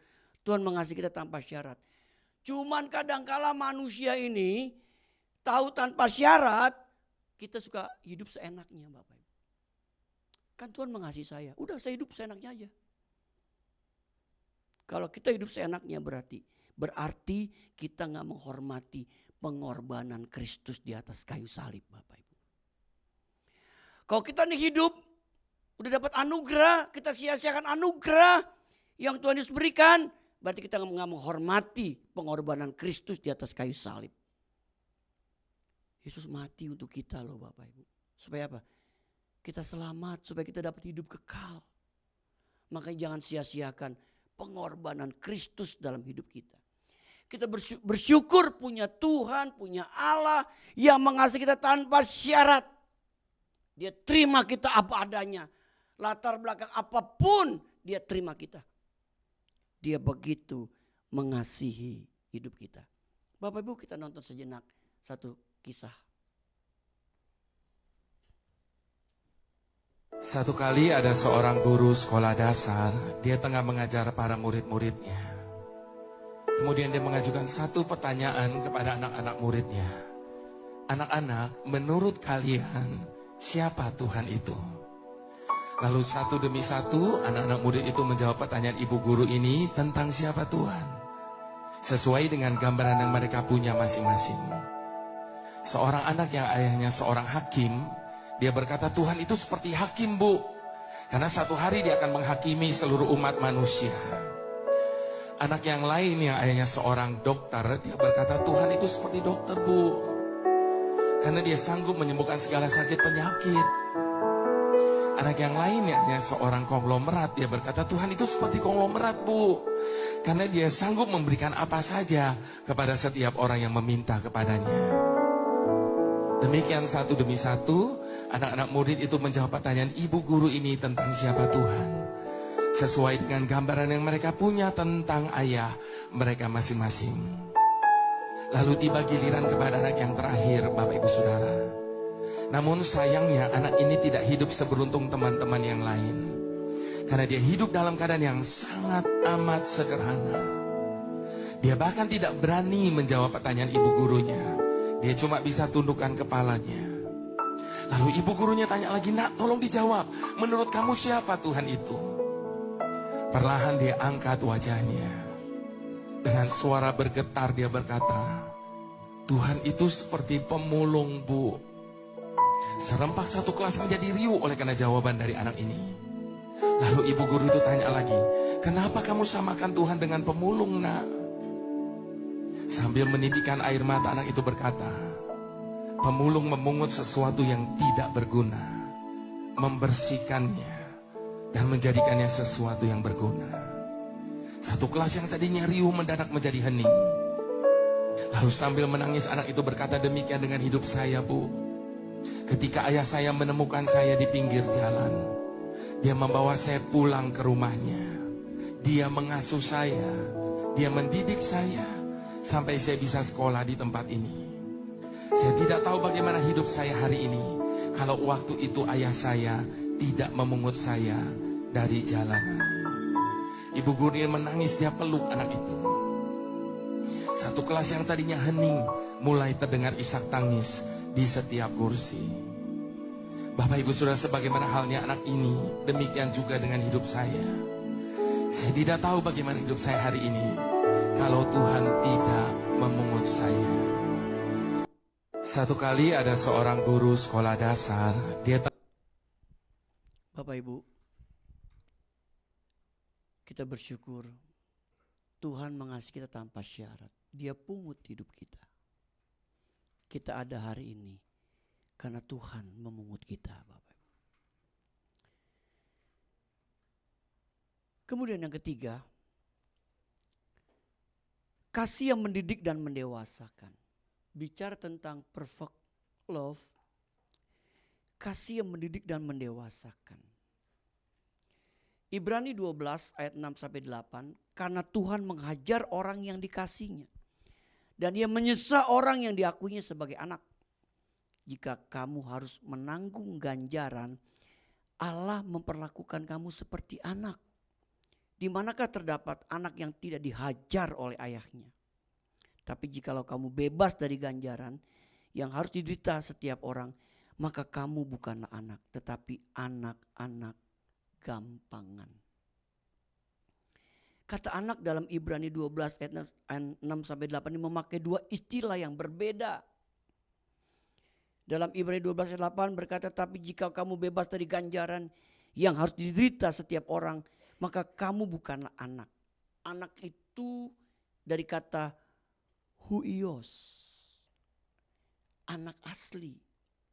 Tuhan mengasihi kita tanpa syarat. Cuman kadangkala manusia ini tahu tanpa syarat, kita suka hidup seenaknya Bapak Ibu. Kan Tuhan mengasihi saya, udah saya hidup seenaknya aja. Kalau kita hidup seenaknya berarti kita gak menghormati pengorbanan Kristus di atas kayu salib Bapak Ibu. Kalau kita nih hidup udah dapat anugerah, kita sia-siakan anugerah yang Tuhan Yesus berikan, berarti kita gak menghormati pengorbanan Kristus di atas kayu salib. Yesus mati untuk kita loh Bapak Ibu. Supaya apa? Kita selamat, supaya kita dapat hidup kekal. Makanya jangan sia-siakan pengorbanan Kristus dalam hidup kita. Kita bersyukur punya Tuhan, punya Allah yang mengasihi kita tanpa syarat. Dia terima kita apa adanya. Latar belakang apapun dia terima kita. Dia begitu mengasihi hidup kita. Bapak Ibu, kita nonton sejenak satu kisah.
Satu kali ada seorang guru sekolah dasar, dia tengah mengajar para murid-muridnya. Kemudian dia mengajukan satu pertanyaan kepada anak-anak muridnya. Anak-anak, menurut kalian siapa Tuhan itu? Lalu satu demi satu anak-anak murid itu menjawab pertanyaan ibu guru ini tentang siapa Tuhan, sesuai dengan gambaran yang mereka punya masing-masing. Seorang anak yang ayahnya seorang hakim, dia berkata Tuhan itu seperti hakim, Bu, karena satu hari dia akan menghakimi seluruh umat manusia. Anak yang lain yang ayahnya seorang dokter, dia berkata Tuhan itu seperti dokter, Bu, karena dia sanggup menyembuhkan segala sakit penyakit. Anak yang lain yang hanya seorang konglomerat, dia berkata Tuhan itu seperti konglomerat, Bu, karena dia sanggup memberikan apa saja kepada setiap orang yang meminta kepadanya. Demikian satu demi satu anak-anak murid itu menjawab pertanyaan ibu guru ini tentang siapa Tuhan, sesuai dengan gambaran yang mereka punya tentang ayah mereka masing-masing. Lalu tiba giliran kepada anak yang terakhir, Bapak Ibu Saudara. Namun sayangnya anak ini tidak hidup seberuntung teman-teman yang lain, karena dia hidup dalam keadaan yang sangat amat sederhana. Dia bahkan tidak berani menjawab pertanyaan ibu gurunya. Dia cuma bisa tundukkan kepalanya. Lalu ibu gurunya tanya lagi, nak tolong dijawab, menurut kamu siapa Tuhan itu? Perlahan dia angkat wajahnya. Dengan suara bergetar dia berkata, Tuhan itu seperti pemulung, Bu. Serempak satu kelas menjadi riuh oleh karena jawaban dari anak ini. Lalu ibu guru itu tanya lagi, kenapa kamu samakan Tuhan dengan pemulung, nak? Sambil menitikkan air mata anak itu berkata, pemulung memungut sesuatu yang tidak berguna, membersihkannya dan menjadikannya sesuatu yang berguna. Satu kelas yang tadinya riuh mendadak menjadi hening. Lalu sambil menangis anak itu berkata, demikian dengan hidup saya, Bu. Ketika ayah saya menemukan saya di pinggir jalan, dia membawa saya pulang ke rumahnya. Dia mengasuh saya, dia mendidik saya, sampai saya bisa sekolah di tempat ini. Saya tidak tahu bagaimana hidup saya hari ini kalau waktu itu ayah saya tidak memungut saya dari jalanan. Ibu gurunya menangis, dia peluk anak itu. Satu kelas yang tadinya hening mulai terdengar isak tangis di setiap kursi. Bapak Ibu Saudara, sebagaimana halnya anak ini, demikian juga dengan hidup saya. Saya tidak tahu bagaimana hidup saya hari ini kalau Tuhan tidak memungut saya. Satu kali ada seorang guru sekolah dasar, dia
Bapak Ibu, kita bersyukur Tuhan mengasihi kita tanpa syarat. Dia pungut hidup kita. Kita ada hari ini karena Tuhan memungut kita, Bapak Ibu. Kemudian yang ketiga, kasih yang mendidik dan mendewasakan. Bicara tentang perfect love, kasih yang mendidik dan mendewasakan. Ibrani 12 ayat 6-8, karena Tuhan menghajar orang yang dikasihinya, dan Dia menyesa orang yang diakuinya sebagai anak. Jika kamu harus menanggung ganjaran, Allah memperlakukan kamu seperti anak. Di manakah terdapat anak yang tidak dihajar oleh ayahnya? Tapi jikalau kamu bebas dari ganjaran yang harus diderita setiap orang, maka kamu bukanlah anak, tetapi anak-anak gampangan. Kata anak dalam Ibrani 12 ayat 6-8 ini memakai dua istilah yang berbeda. Dalam Ibrani 12 ayat 8 berkata, tapi jika kamu bebas dari ganjaran yang harus diderita setiap orang, maka kamu bukanlah anak. Anak itu dari kata huios, anak asli,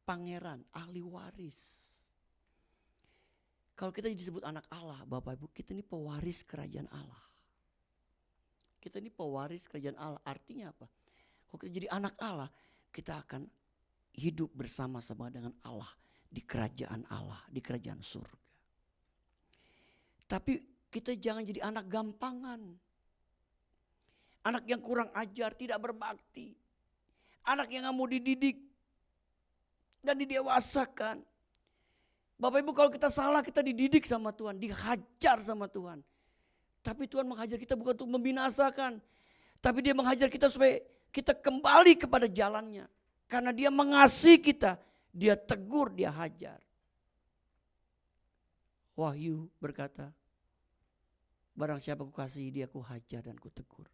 pangeran, ahli waris. Kalau kita disebut anak Allah, Bapak Ibu, kita ini pewaris kerajaan Allah. Kita ini pewaris kerajaan Allah. Artinya apa? Kalau kita jadi anak Allah, kita akan hidup bersama-sama dengan Allah di kerajaan Allah, di kerajaan surga. Tapi kita jangan jadi anak gampangan. Anak yang kurang ajar, tidak berbakti. Anak yang gak mau dididik dan didewasakan. Bapak Ibu, kalau kita salah, kita dididik sama Tuhan, dihajar sama Tuhan. Tapi Tuhan menghajar kita bukan untuk membinasakan, tapi dia menghajar kita supaya kita kembali kepada jalannya. Karena dia mengasihi kita, dia tegur, dia hajar. Wahyu berkata, barang siapa kukasihi dia kuhajar dan kutegur.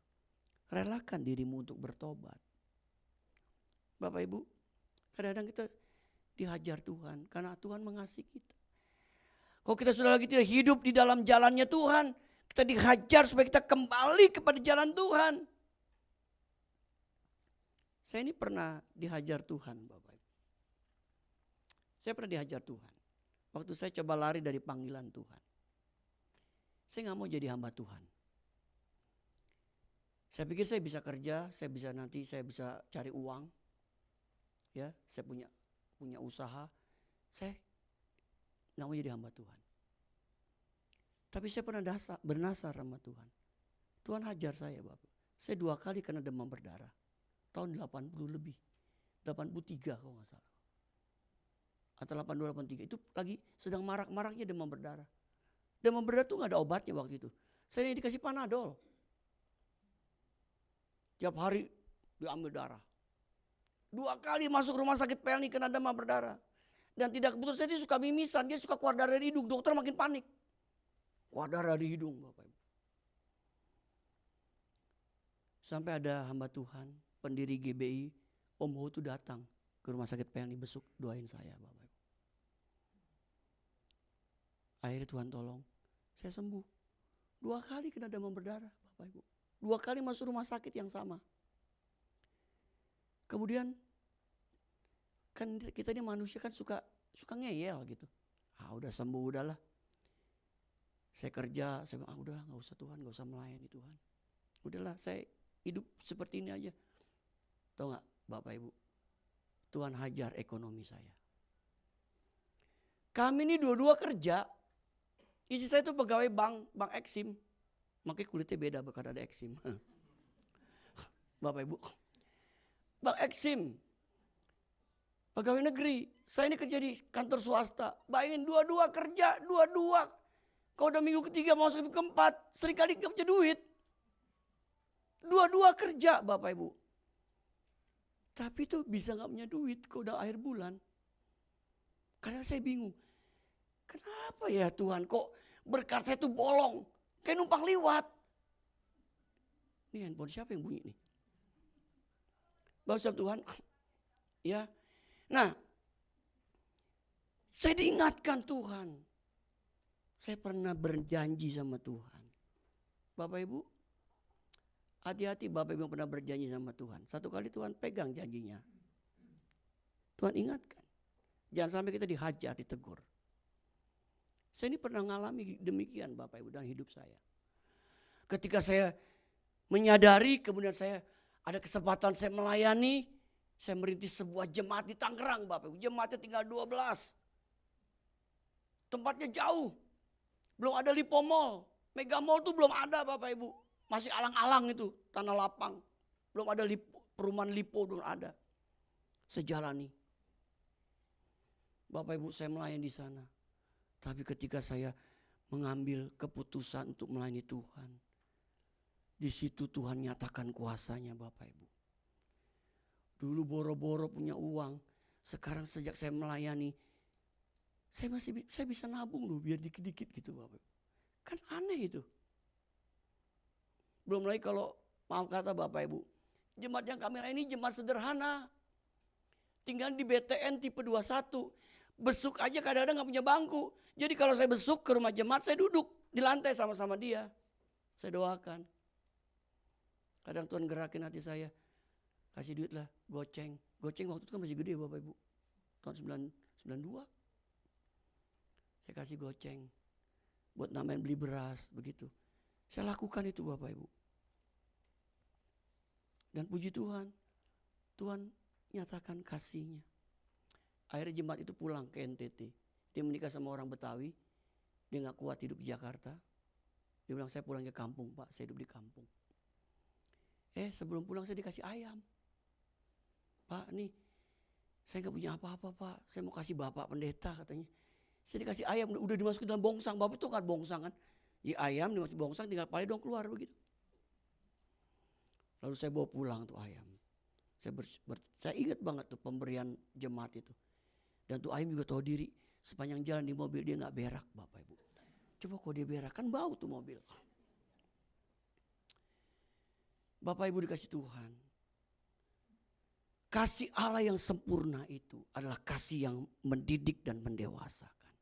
Relakan dirimu untuk bertobat. Bapak Ibu, kadang-kadang kita dihajar Tuhan karena Tuhan mengasihi kita. Kalau kita sudah lagi tidak hidup di dalam jalannya Tuhan, kita dihajar supaya kita kembali kepada jalan Tuhan. Saya ini pernah dihajar Tuhan, Bapak Ibu. Saya pernah dihajar Tuhan. Waktu saya coba lari dari panggilan Tuhan. Saya gak mau jadi hamba Tuhan. Saya pikir saya bisa kerja, saya bisa cari uang. Ya, saya punya usaha. Saya gak mau jadi hamba Tuhan. Tapi saya pernah bernasar sama Tuhan. Tuhan hajar saya, Bapak. Saya 2 kali kena demam berdarah. Tahun 80 lebih. 83 kalau gak salah. Atau 82, 83. Itu lagi sedang marak-maraknya demam berdarah. Demam berdarah tuh gak ada obatnya waktu itu. Saya dikasih Panadol. Tiap hari diambil darah. 2 kali masuk rumah sakit Pelni kena demam berdarah. Dan tidak kebetulan dia suka mimisan, dia suka keluar darah dari hidung. Dokter makin panik. Keluar darah dari hidung, Bapak Ibu. Sampai ada hamba Tuhan, pendiri GBI, Om Ho itu datang ke rumah sakit Pelni besuk, doain saya, Bapak Ibu. Akhirnya Tuhan tolong, saya sembuh. 2 kali kena demam berdarah, Bapak Ibu. 2 kali masuk rumah sakit yang sama. Kemudian kan kita ini manusia kan suka ngeyel gitu. Udah sembuh udahlah. Saya kerja, saya bilang udahlah gak usah Tuhan, gak usah melayani Tuhan. Udahlah saya hidup seperti ini aja. Tahu gak Bapak Ibu, Tuhan hajar ekonomi saya. Kami ini 2 kerja. Istri saya itu pegawai bank Exim. Makanya kulitnya beda karena ada Exim. Bapak Ibu, Bank Exim, pegawai negeri. Saya ini kerja di kantor swasta. Bayangin 2 kerja, 2. Kalau udah minggu ketiga masuk minggu keempat, seringkali gak punya duit. 2 kerja Bapak Ibu. Tapi itu bisa gak punya duit kalau udah akhir bulan. Karena saya bingung. Kenapa ya Tuhan kok berkat saya itu bolong. Kayak numpang liwat. Ini handphone siapa yang bunyi nih? Bapak Tuhan. Ya. Nah. Saya diingatkan Tuhan. Saya pernah berjanji sama Tuhan. Bapak Ibu. Hati-hati Bapak Ibu yang pernah berjanji sama Tuhan. Satu kali Tuhan pegang janjinya. Tuhan ingatkan. Jangan sampai kita dihajar, ditegur. Saya ini pernah mengalami demikian Bapak Ibu dalam hidup saya. Ketika saya menyadari, kemudian saya ada kesempatan saya melayani, saya merintis sebuah jemaat di Tangerang Bapak Ibu. Jemaatnya tinggal 12. Tempatnya jauh. Belum ada Lipo Mall. Mega Mall tuh belum ada Bapak Ibu. Masih alang-alang itu, tanah lapang. Belum ada perumahan Lipo, belum ada. Saya jalani. Bapak Ibu, saya melayani di sana. Tapi ketika saya mengambil keputusan untuk melayani Tuhan, di situ Tuhan nyatakan kuasanya Bapak Ibu. Dulu boro-boro punya uang, sekarang sejak saya melayani, saya bisa nabung loh biar dikit-dikit gitu Bapak Ibu. Kan aneh itu. Belum lagi kalau maaf kata Bapak Ibu, jemaat yang kami layani jemaat sederhana. Tinggal di BTN tipe 21. Besuk aja kadang-kadang gak punya bangku. Jadi kalau saya besuk ke rumah jemaat, saya duduk di lantai sama-sama dia. Saya doakan. Kadang Tuhan gerakin hati saya. Kasih duit lah, goceng. Goceng waktu itu kan masih gede Bapak Ibu. Tahun 92. Saya kasih goceng. Buat nambahin beli beras, begitu. Saya lakukan itu Bapak Ibu. Dan puji Tuhan. Tuhan nyatakan kasihnya. Akhirnya jemaat itu pulang ke NTT. Dia menikah sama orang Betawi. Dia gak kuat hidup di Jakarta. Dia bilang saya pulang ke kampung Pak, saya hidup di kampung. Sebelum pulang saya dikasih ayam. Pak, nih saya nggak punya apa-apa Pak, saya mau kasih Bapak pendeta katanya. Saya dikasih ayam, udah dimasukin dalam bongsang. Bapak itu kan bongsang kan. Ya ayam dimasukin bongsang, tinggal pale dong keluar begitu. Lalu saya bawa pulang tuh ayam. Saya ingat banget tuh pemberian jemaat itu. Dan tuh ayam juga tahu diri. Sepanjang jalan di mobil dia nggak berak Bapak Ibu. Coba kok dia berak, kan bau tuh mobil. Bapak Ibu dikasih Tuhan. Kasih Allah yang sempurna itu adalah kasih yang mendidik dan mendewasakan.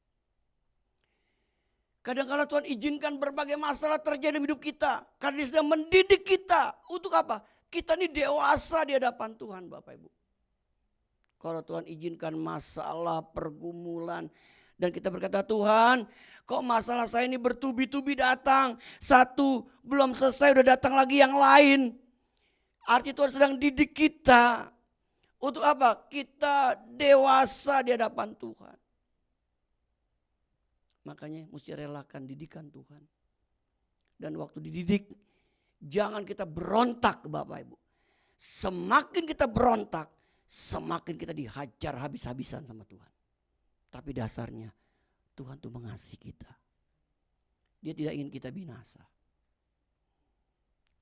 Kadang-kadang Tuhan izinkan berbagai masalah terjadi dalam hidup kita. Karena dia sedang mendidik kita. Untuk apa? Kita ini dewasa di hadapan Tuhan Bapak Ibu. Kalau Tuhan izinkan masalah, pergumulan. Dan kita berkata, Tuhan kok masalah saya ini bertubi-tubi datang. Satu belum selesai udah datang lagi yang lain. Arti Tuhan sedang didik kita. Untuk apa? Kita dewasa di hadapan Tuhan. Makanya mesti relakan didikan Tuhan. Dan waktu dididik, jangan kita berontak Bapak Ibu. Semakin kita berontak, semakin kita dihajar habis-habisan sama Tuhan. Tapi dasarnya Tuhan tuh mengasihi kita. Dia tidak ingin kita binasa.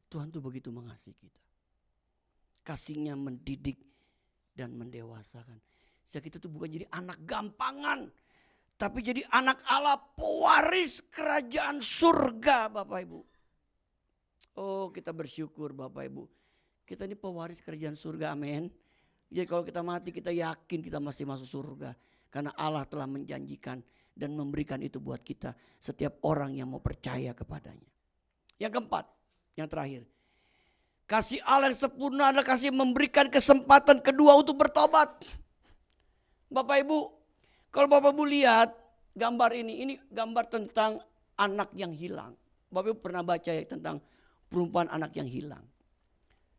Tuhan tuh begitu mengasihi kita. Kasihnya mendidik dan mendewasakan. Sehingga kita tuh bukan jadi anak gampangan. Tapi jadi anak Allah, pewaris kerajaan surga Bapak Ibu. Oh kita bersyukur Bapak Ibu. Kita ini pewaris kerajaan surga, amin. Jadi kalau kita mati kita yakin kita masih masuk surga. Karena Allah telah menjanjikan dan memberikan itu buat kita. Setiap orang yang mau percaya kepadanya. Yang keempat, yang terakhir. Kasih Allah yang sempurna adalah kasih memberikan kesempatan kedua untuk bertobat. Bapak Ibu, kalau Bapak Ibu lihat gambar ini gambar tentang anak yang hilang. Bapak Ibu pernah baca ya tentang perumpamaan anak yang hilang.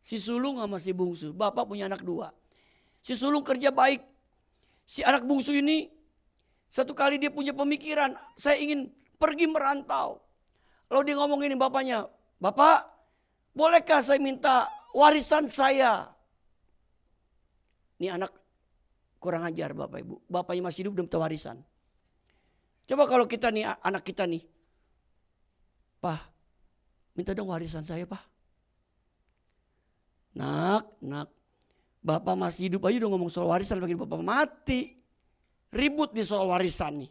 Si sulung sama si bungsu, bapak punya anak dua. Si sulung kerja baik. Si anak bungsu ini satu kali dia punya pemikiran, saya ingin pergi merantau. Lalu dia ngomong ini bapaknya, Bapak, bolehkah saya minta warisan saya? Ini anak kurang ajar Bapak Ibu. Bapaknya masih hidup belum minta warisan. Coba kalau kita nih, anak kita nih. Pak, minta dong warisan saya Pak. Nak. Bapak masih hidup aja udah ngomong soal warisan, bagi bapak mati. Ribut nih soal warisan nih.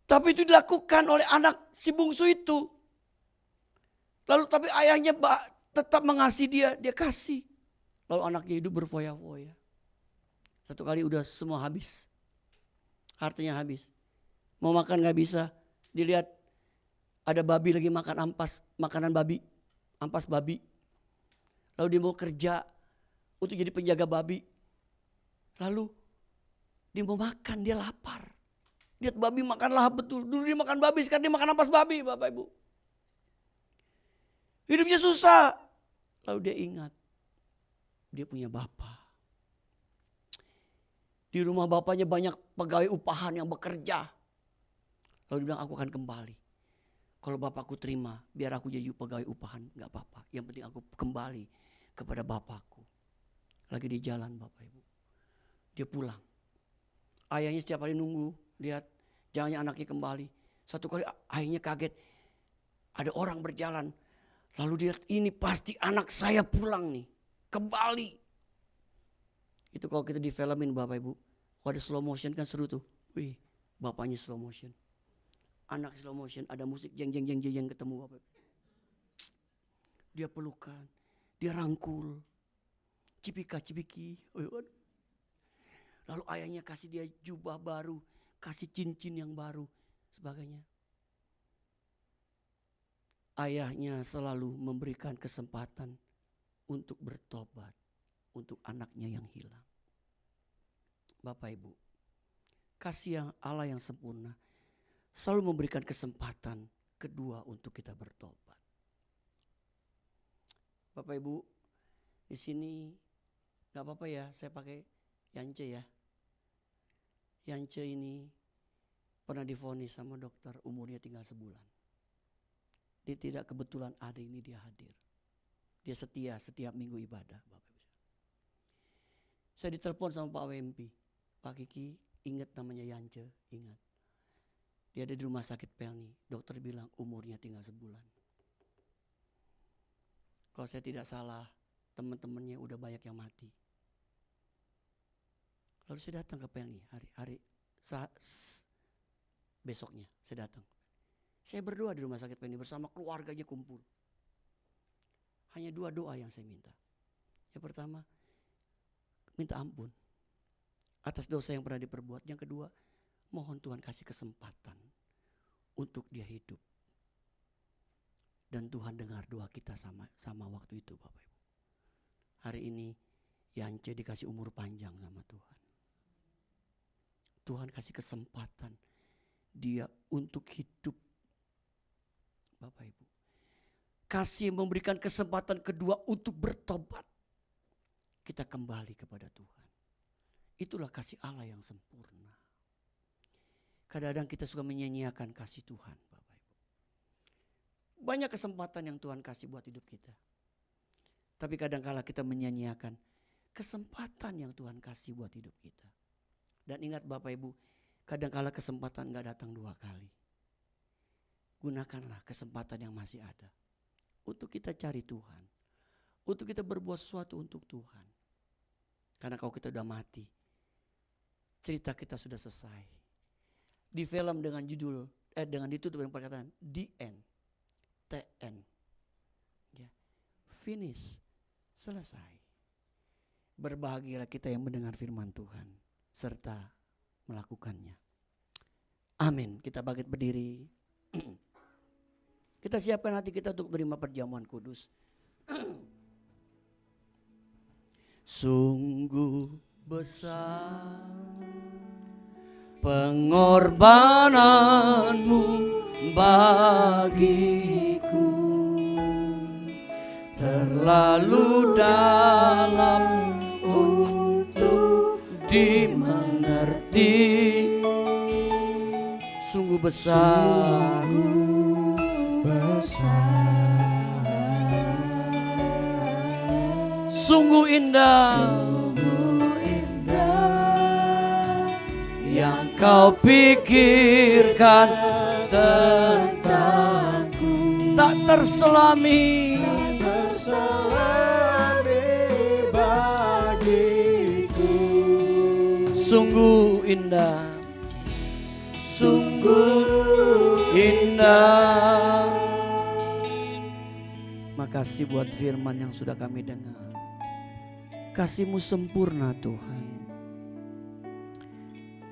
Tapi itu dilakukan oleh anak si bungsu itu. Lalu tapi ayahnya tetap mengasihi dia kasih. Lalu anaknya hidup berfoya-foya. Satu kali udah semua habis. Hartanya habis. Mau makan gak bisa. Dilihat ada babi lagi makan ampas, makanan babi. Ampas babi. Lalu dia mau kerja untuk jadi penjaga babi. Lalu dia mau makan, dia lapar. Lihat babi makan lahap betul. Dulu dia makan babi, sekarang dia makan ampas babi Bapak Ibu. Hidupnya susah. Lalu dia ingat, dia punya bapak. Di rumah bapaknya banyak pegawai upahan yang bekerja. Lalu dia bilang, aku akan kembali. Kalau bapakku terima, biar aku jadi pegawai upahan, gak apa-apa. Yang penting aku kembali kepada bapakku. Lagi di jalan Bapak Ibu. Dia pulang. Ayahnya setiap hari nunggu, lihat jangannya anaknya kembali. Satu kali ayahnya kaget, ada orang berjalan. Lalu dia lihat, ini pasti anak saya pulang nih, kembali. Itu kalau kita di filmin Bapak Ibu, kalau ada slow motion kan seru tuh. Wih, bapaknya slow motion. Anak slow motion, ada musik jeng ketemu Bapak Ibu. Dia pelukan, dia rangkul, cipiki. Lalu ayahnya kasih dia jubah baru, kasih cincin yang baru, sebagainya. Ayahnya selalu memberikan kesempatan untuk bertobat untuk anaknya yang hilang. Bapak Ibu, kasih yang Allah yang sempurna selalu memberikan kesempatan kedua untuk kita bertobat. Bapak Ibu, di sini nggak apa-apa ya, saya pakai Yance ya. Yance ini pernah divonis sama dokter, umurnya tinggal sebulan. Dia tidak kebetulan hari ini dia hadir. Dia setia setiap minggu ibadah, Bapak Ibu. Saya ditelepon sama Pak WMP. Pak Kiki, ingat namanya Yance, ingat. Dia ada di rumah sakit Pelni. Dokter bilang umurnya tinggal sebulan. Kalau saya tidak salah, teman-temannya udah banyak yang mati. Lalu saya datang ke Pelni besoknya saya datang. Saya berdoa di rumah sakit Pelni bersama keluarganya kumpul. Hanya 2 doa yang saya minta. Yang pertama, minta ampun atas dosa yang pernah diperbuat. Yang kedua, mohon Tuhan kasih kesempatan untuk dia hidup. Dan Tuhan dengar doa kita sama waktu itu, Bapak Ibu. Hari ini Yance dikasih umur panjang sama Tuhan. Tuhan kasih kesempatan dia untuk hidup, Bapak Ibu. Kasih memberikan kesempatan kedua untuk bertobat. Kita kembali kepada Tuhan. Itulah kasih Allah yang sempurna. Kadang-kadang kita suka menyanyiakan kasih Tuhan, Bapak Ibu. Banyak kesempatan yang Tuhan kasih buat hidup kita. Tapi kadang-kala kita menyanyiakan kesempatan yang Tuhan kasih buat hidup kita. Dan ingat Bapak Ibu, kadang-kala kesempatan gak datang 2 kali. Gunakanlah kesempatan yang masih ada. Untuk kita cari Tuhan. Untuk kita berbuat sesuatu untuk Tuhan. Karena kalau kita udah mati, cerita kita sudah selesai. Di film dengan judul, dengan ditutup dengan perkataan The End. TN. Ya. Finish. Selesai. Berbahagialah kita yang mendengar firman Tuhan. Serta melakukannya. Amin. Kita bangkit berdiri. Kita siapkan hati kita untuk menerima perjamuan kudus. Sungguh besar pengorbananmu bagiku, terlalu dalam untuk dimengerti. Sungguh besar, sungguh indah, yang kau pikirkan tentangku, tak terselami bagiku. Sungguh indah, sungguh indah. Makasih buat firman yang sudah kami dengar. Kasih-Mu sempurna Tuhan.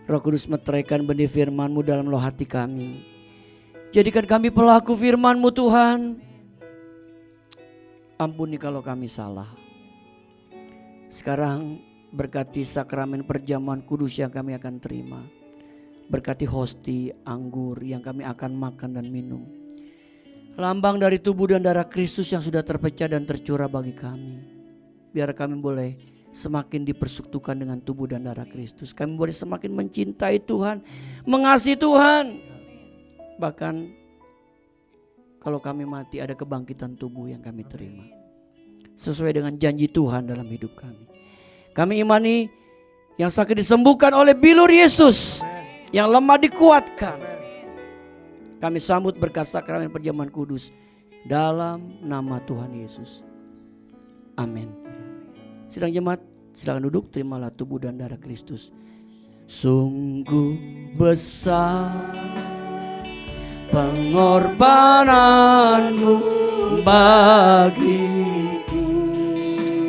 Roh Kudus meteraikan benih firman-Mu dalam loh hati kami. Jadikan kami pelaku firman-Mu Tuhan. Ampuni kalau kami salah. Sekarang berkati sakramen perjamuan kudus yang kami akan terima. Berkati hosti anggur yang kami akan makan dan minum. Lambang dari tubuh dan darah Kristus yang sudah terpecah dan tercurah bagi kami. Biar kami boleh semakin dipersekutukan dengan tubuh dan darah Kristus. Kami boleh semakin mencintai Tuhan, mengasihi Tuhan. Bahkan kalau kami mati ada kebangkitan tubuh yang kami terima. Sesuai dengan janji Tuhan dalam hidup kami. Kami imani yang sakit disembuhkan oleh bilur Yesus. Yang lemah dikuatkan. Kami sambut berkat sakramen perjamuan kudus dalam nama Tuhan Yesus. Amin. Sidang jemaat, silakan duduk, terimalah tubuh dan darah Kristus. Sungguh besar pengorbananmu bagiku,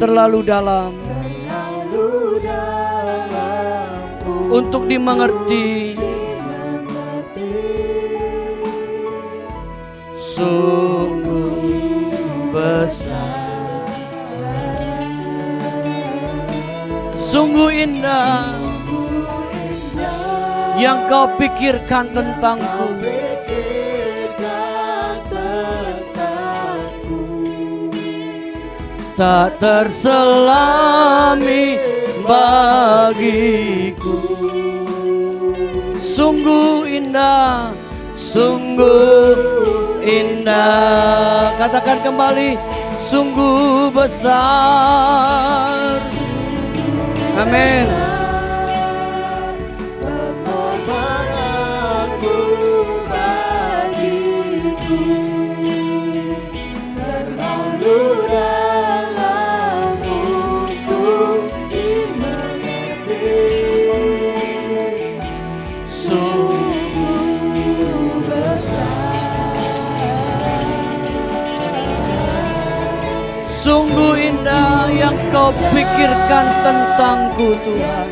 terlalu dalam untuk dimengerti. Sungguh besar, sungguh indah, yang kau pikirkan tentangku, tak terselami bagiku. Sungguh indah, sungguh indah. Katakan kembali, sungguh besar. Amin. Sungguh indah yang kau pikirkan tentangku Tuhan.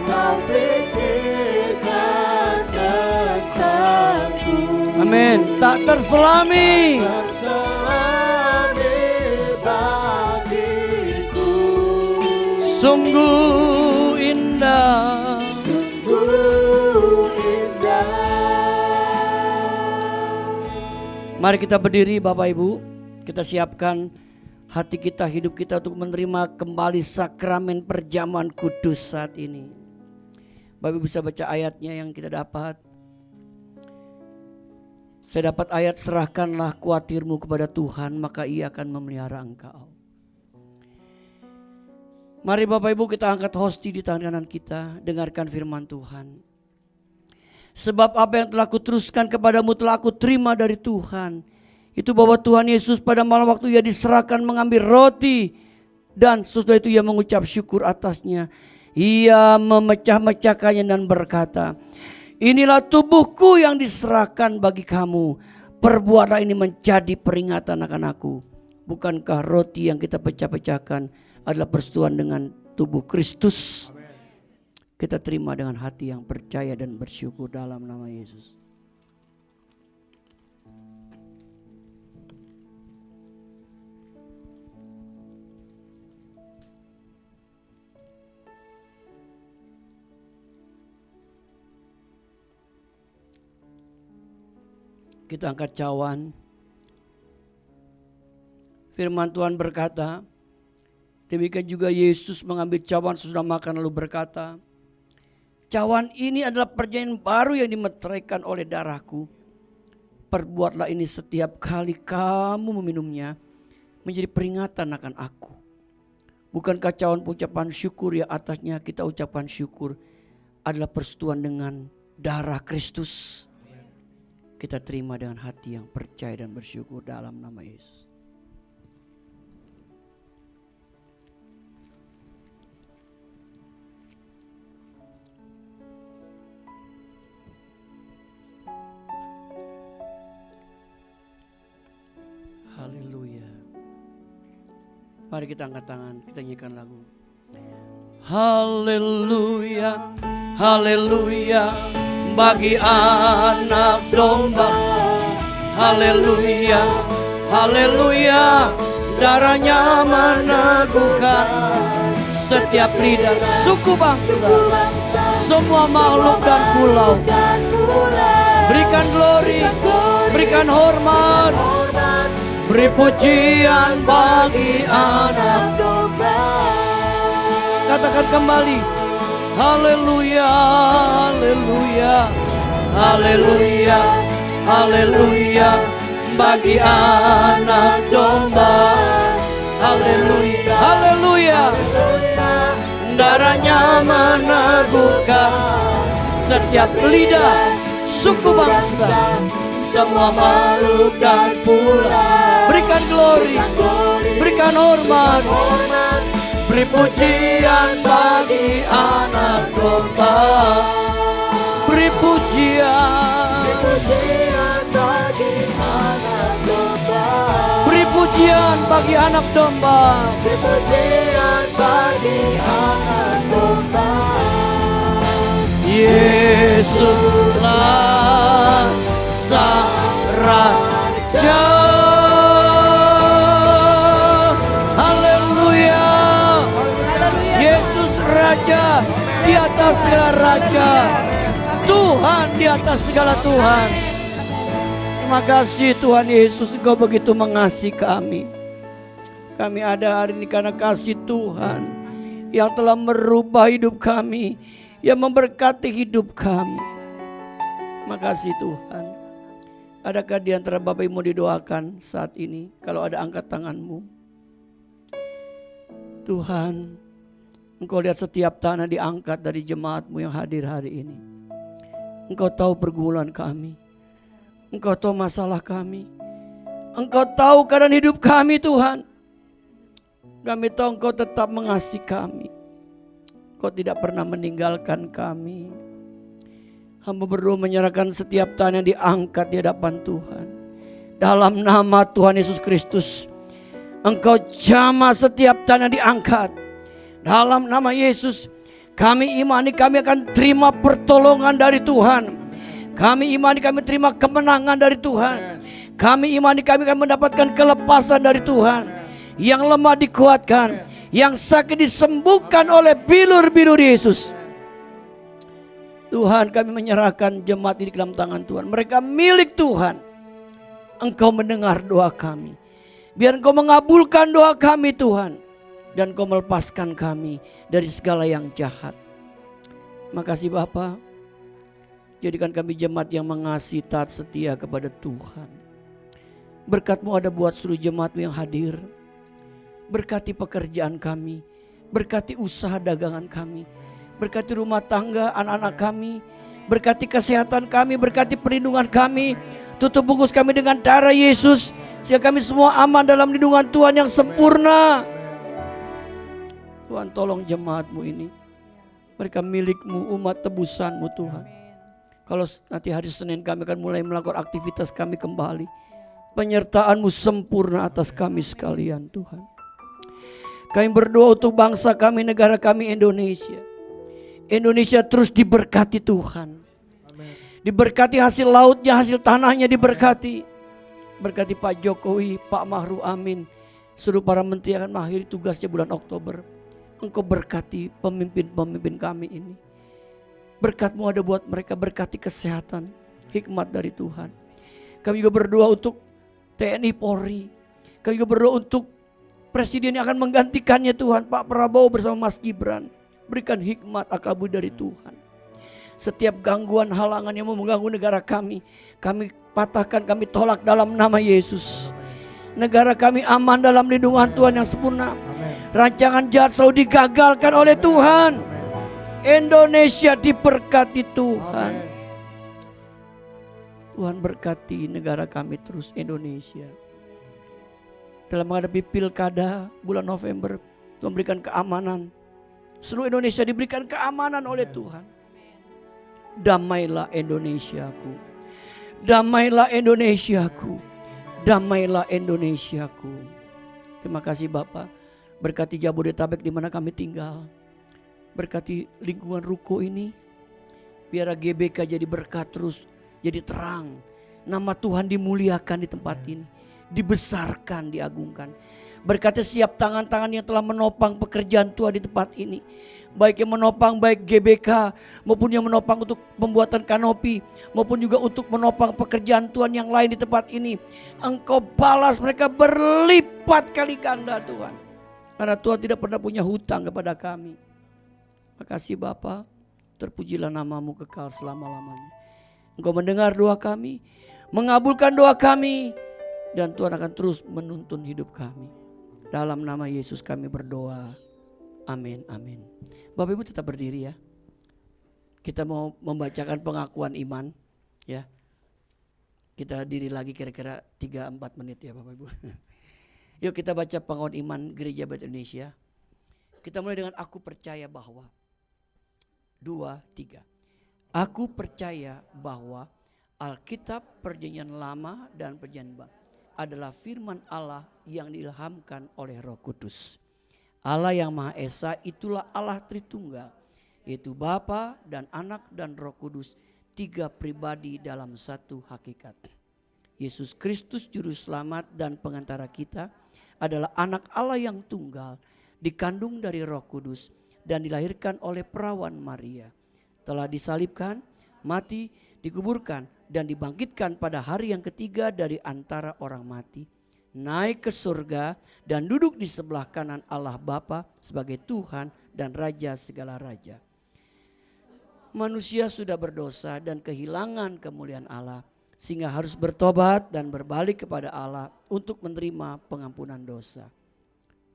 Amin. Tak terselami. Sungguh indah. Mari kita berdiri Bapak Ibu. Kita siapkan hati kita, hidup kita untuk menerima kembali sakramen perjamuan kudus saat ini. Bapak Ibu bisa baca ayatnya yang kita dapat. Saya dapat ayat, serahkanlah khawatirmu kepada Tuhan, maka Ia akan memelihara engkau. Mari Bapak Ibu kita angkat hosti di tangan kanan kita, dengarkan firman Tuhan. Sebab apa yang telah kuteruskan kepadamu telah aku terima dari Tuhan. Itu bahwa Tuhan Yesus pada malam waktu Ia diserahkan mengambil roti, dan sesudah itu Ia mengucap syukur atasnya. Ia memecah-mecahkannya dan berkata, inilah tubuhku yang diserahkan bagi kamu. Perbuatlah ini menjadi peringatan akan aku. Bukankah roti yang kita pecah-pecahkan adalah persetujuan dengan tubuh Kristus? Kita terima dengan hati yang percaya dan bersyukur dalam nama Yesus. Kita angkat cawan. Firman Tuhan berkata, demikian juga Yesus mengambil cawan sesudah makan lalu berkata, cawan ini adalah perjanjian baru yang dimeteraikan oleh darahku. Perbuatlah ini setiap kali kamu meminumnya menjadi peringatan akan aku. Bukankah cawan ucapan syukur yang atasnya kita ucapkan syukur adalah persetujuan dengan darah Kristus? Kita terima dengan hati yang percaya dan bersyukur dalam nama Yesus. Haleluya. Mari kita angkat tangan, kita nyanyikan lagu. Haleluya, haleluya. Bagi anak domba, haleluya, haleluya, darahnya meneguhkan setiap lidah, suku bangsa, semua makhluk dan pulau. Berikan glory, berikan hormat, beri pujian bagi anak domba. Katakan kembali. Haleluya, haleluya, haleluya, haleluya, bagi anak domba. Haleluya, haleluya, darahnya meneguhkan setiap lidah, suku bangsa, semua makhluk dan pulau. Berikan glory, berikan hormat, beri pujian bagi anak domba. Beri pujian bagi anak domba. Beri pujian bagi anak domba. Beri pujian bagi anak domba. Yesuslah sang raja. Raja di atas segala raja, Tuhan di atas segala Tuhan. Terima kasih Tuhan Yesus, Engkau begitu mengasihi kami. Kami ada hari ini karena kasih Tuhan yang telah merubah hidup kami, yang memberkati hidup kami. Terima kasih Tuhan. Adakah di antara Bapak Ibu didoakan saat ini? Kalau ada, angkat tanganmu. Tuhan, Engkau lihat setiap tanah diangkat dari jemaat-Mu yang hadir hari ini. Engkau tahu pergumulan kami. Engkau tahu masalah kami. Engkau tahu keadaan hidup kami Tuhan. Kami tahu Engkau tetap mengasihi kami. Engkau tidak pernah meninggalkan kami. Hamba berdoa menyerahkan setiap tanah yang diangkat di hadapan Tuhan. Dalam nama Tuhan Yesus Kristus, Engkau jamah setiap tanah diangkat. Dalam nama Yesus, kami imani kami akan terima pertolongan dari Tuhan. Kami imani kami terima kemenangan dari Tuhan. Kami imani kami akan mendapatkan kelepasan dari Tuhan. Yang lemah dikuatkan, yang sakit disembuhkan oleh bilur-bilur Yesus. Tuhan, kami menyerahkan jemaat ini ke dalam tangan Tuhan. Mereka milik Tuhan. Engkau mendengar doa kami. Biar Engkau mengabulkan doa kami Tuhan. Dan Engkau melepaskan kami dari segala yang jahat. Makasih Bapa. Jadikan kami jemaat yang mengasihi, taat, setia kepada Tuhan. Berkat-Mu ada buat seluruh jemaat-Mu yang hadir. Berkati pekerjaan kami. Berkati usaha dagangan kami. Berkati rumah tangga anak-anak kami. Berkati kesehatan kami. Berkati perlindungan kami. Tutup bungkus kami dengan darah Yesus. Sehingga kami semua aman dalam lindungan Tuhan yang sempurna. Tuhan, tolong jemaat-Mu ini. Mereka milik-Mu, umat tebusan-Mu Tuhan. Kalau nanti hari Senin kami akan mulai melakukan aktivitas kami kembali. Penyertaan-Mu sempurna atas kami sekalian Tuhan. Kami berdoa untuk bangsa kami, negara kami Indonesia. Indonesia terus diberkati Tuhan. Diberkati hasil lautnya, hasil tanahnya diberkati. Berkati Pak Jokowi, Pak Ma'ruf Amin. Seluruh para menteri akan mengakhiri tugasnya bulan Oktober. Engkau berkati pemimpin-pemimpin kami ini. Berkat-Mu ada buat mereka, berkati kesehatan, hikmat dari Tuhan. Kami juga berdoa untuk TNI Polri. Kami juga berdoa untuk presiden yang akan menggantikannya Tuhan, Pak Prabowo bersama Mas Gibran. Berikan hikmat akabur dari Tuhan. Setiap gangguan halangan yang mau mengganggu negara kami patahkan, kami tolak dalam nama Yesus. Negara kami aman dalam lindungan Tuhan yang sempurna. Rancangan jahat selalu digagalkan oleh Tuhan. Indonesia diberkati Tuhan. Tuhan berkati negara kami terus, Indonesia. Dalam menghadapi pilkada bulan November, Tuhan berikan keamanan. Seluruh Indonesia diberikan keamanan oleh Tuhan. Damailah Indonesiaku. Damailah Indonesiaku. Damailah Indonesiaku. Terima kasih Bapak. Berkati Jabodetabek di mana kami tinggal. Berkati lingkungan ruko ini. Biar GBK jadi berkat terus, jadi terang. Nama Tuhan dimuliakan di tempat ini. Dibesarkan, diagungkan. Berkati setiap tangan-tangan yang telah menopang pekerjaan Tuhan di tempat ini. Baik yang menopang, baik GBK maupun yang menopang untuk pembuatan kanopi, maupun juga untuk menopang pekerjaan Tuhan yang lain di tempat ini. Engkau balas mereka berlipat kali ganda Tuhan. Karena Tuhan tidak pernah punya hutang kepada kami. Makasih Bapa, terpujilah nama-Mu kekal selama-lamanya. Engkau mendengar doa kami, mengabulkan doa kami, dan Tuhan akan terus menuntun hidup kami. Dalam nama Yesus kami berdoa. Amin, amin. Bapak Ibu tetap berdiri ya. Kita mau membacakan pengakuan iman ya. Kita diri lagi kira-kira 3-4 menit ya Bapak Ibu. Yuk kita baca pengakuan iman Gereja Bait Indonesia. Kita mulai dengan aku percaya bahwa. 2, 3. Aku percaya bahwa Alkitab Perjanjian Lama dan Perjanjian Baru adalah firman Allah yang diilhamkan oleh Roh Kudus. Allah yang Maha Esa itulah Allah Tritunggal, yaitu Bapa dan Anak dan Roh Kudus, 3 pribadi dalam satu hakikat. Yesus Kristus Juru Selamat dan Pengantara kita adalah Anak Allah yang tunggal, dikandung dari Roh Kudus dan dilahirkan oleh perawan Maria. Telah disalibkan, mati, dikuburkan dan dibangkitkan pada hari yang ketiga dari antara orang mati. Naik ke surga dan duduk di sebelah kanan Allah Bapa sebagai Tuhan dan Raja segala raja. Manusia sudah berdosa dan kehilangan kemuliaan Allah, sehingga harus bertobat dan berbalik kepada Allah untuk menerima pengampunan dosa.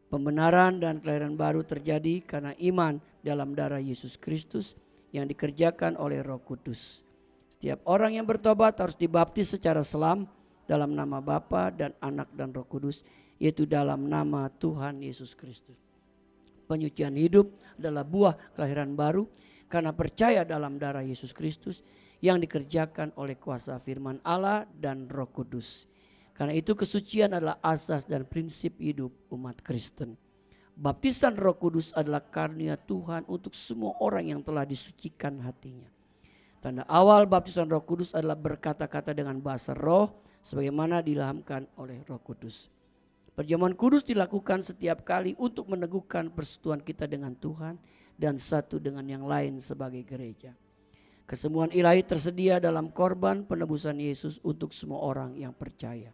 Pembenaran dan kelahiran baru terjadi karena iman dalam darah Yesus Kristus yang dikerjakan oleh Roh Kudus. Setiap orang yang bertobat harus dibaptis secara selam dalam nama Bapa dan Anak dan Roh Kudus, yaitu dalam nama Tuhan Yesus Kristus. Penyucian hidup adalah buah kelahiran baru karena percaya dalam darah Yesus Kristus yang dikerjakan oleh kuasa firman Allah dan Roh Kudus. Karena itu kesucian adalah asas dan prinsip hidup umat Kristen. Baptisan Roh Kudus adalah karunia Tuhan untuk semua orang yang telah disucikan hatinya. Tanda awal baptisan Roh Kudus adalah berkata-kata dengan bahasa roh sebagaimana diilhamkan oleh Roh Kudus. Perjamuan kudus dilakukan setiap kali untuk meneguhkan persekutuan kita dengan Tuhan dan satu dengan yang lain sebagai gereja. Kesemuan ilahi tersedia dalam korban penebusan Yesus untuk semua orang yang percaya.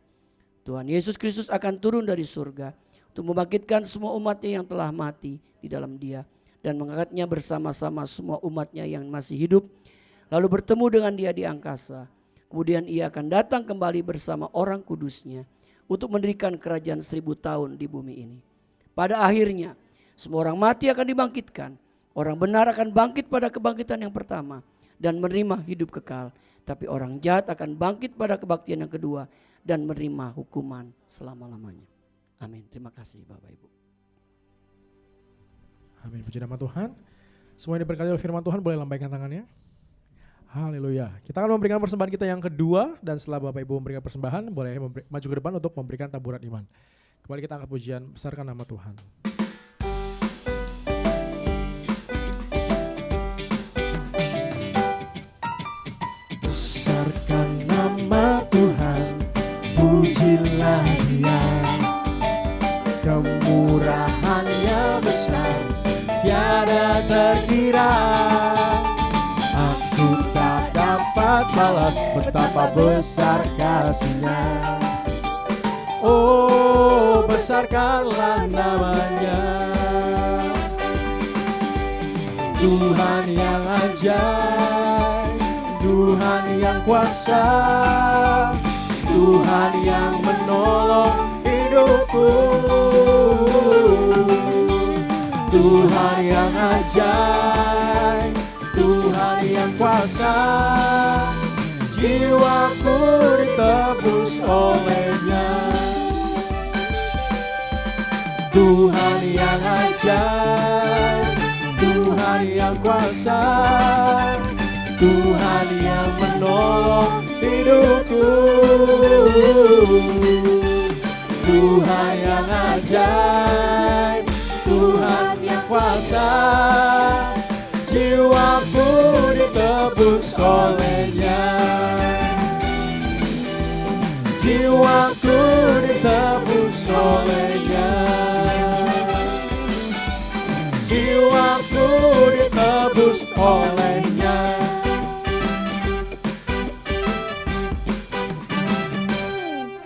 Tuhan Yesus Kristus akan turun dari surga untuk membangkitkan semua umatnya yang telah mati di dalam Dia dan mengangkatnya bersama-sama semua umatnya yang masih hidup, lalu bertemu dengan Dia di angkasa. Kemudian Ia akan datang kembali bersama orang kudusnya untuk mendirikan kerajaan 1000 tahun di bumi ini. Pada akhirnya semua orang mati akan dibangkitkan, orang benar akan bangkit pada kebangkitan yang pertama dan menerima hidup kekal, tapi orang jahat akan bangkit pada kebaktian yang kedua dan menerima hukuman selama-lamanya. Amin. Terima kasih Bapak Ibu.
Amin. Puji nama Tuhan. Semua yang diberkati oleh firman Tuhan boleh lambaikan tangannya. Haleluya. Kita akan memberikan persembahan kita yang kedua, dan setelah Bapak Ibu memberikan persembahan boleh maju ke depan untuk memberikan taburan iman. Kembali kita angkat pujian, besarkan nama Tuhan. Besarkan nama Tuhan, pujilah Dia. Kemurahannya besar, tiada terkira. Aku tak dapat balas betapa besar kasih-Nya. Oh, besarkanlah namanya. Tuhan yang ajaib, Tuhan yang kuasa, Tuhan yang menolong hidupku. Tuhan yang ajaib, Tuhan yang kuasa, jiwaku ditebus oleh-Nya. Tuhan yang ajaib, Tuhan yang kuasa, Tuhan yang menolong hidupku. Tuhan yang ajaib, Tuhan yang kuasa, jiwaku ditebus oleh-Nya. Jiwaku ditebus oleh-Nya. Jiwaku ditebus oleh-Nya.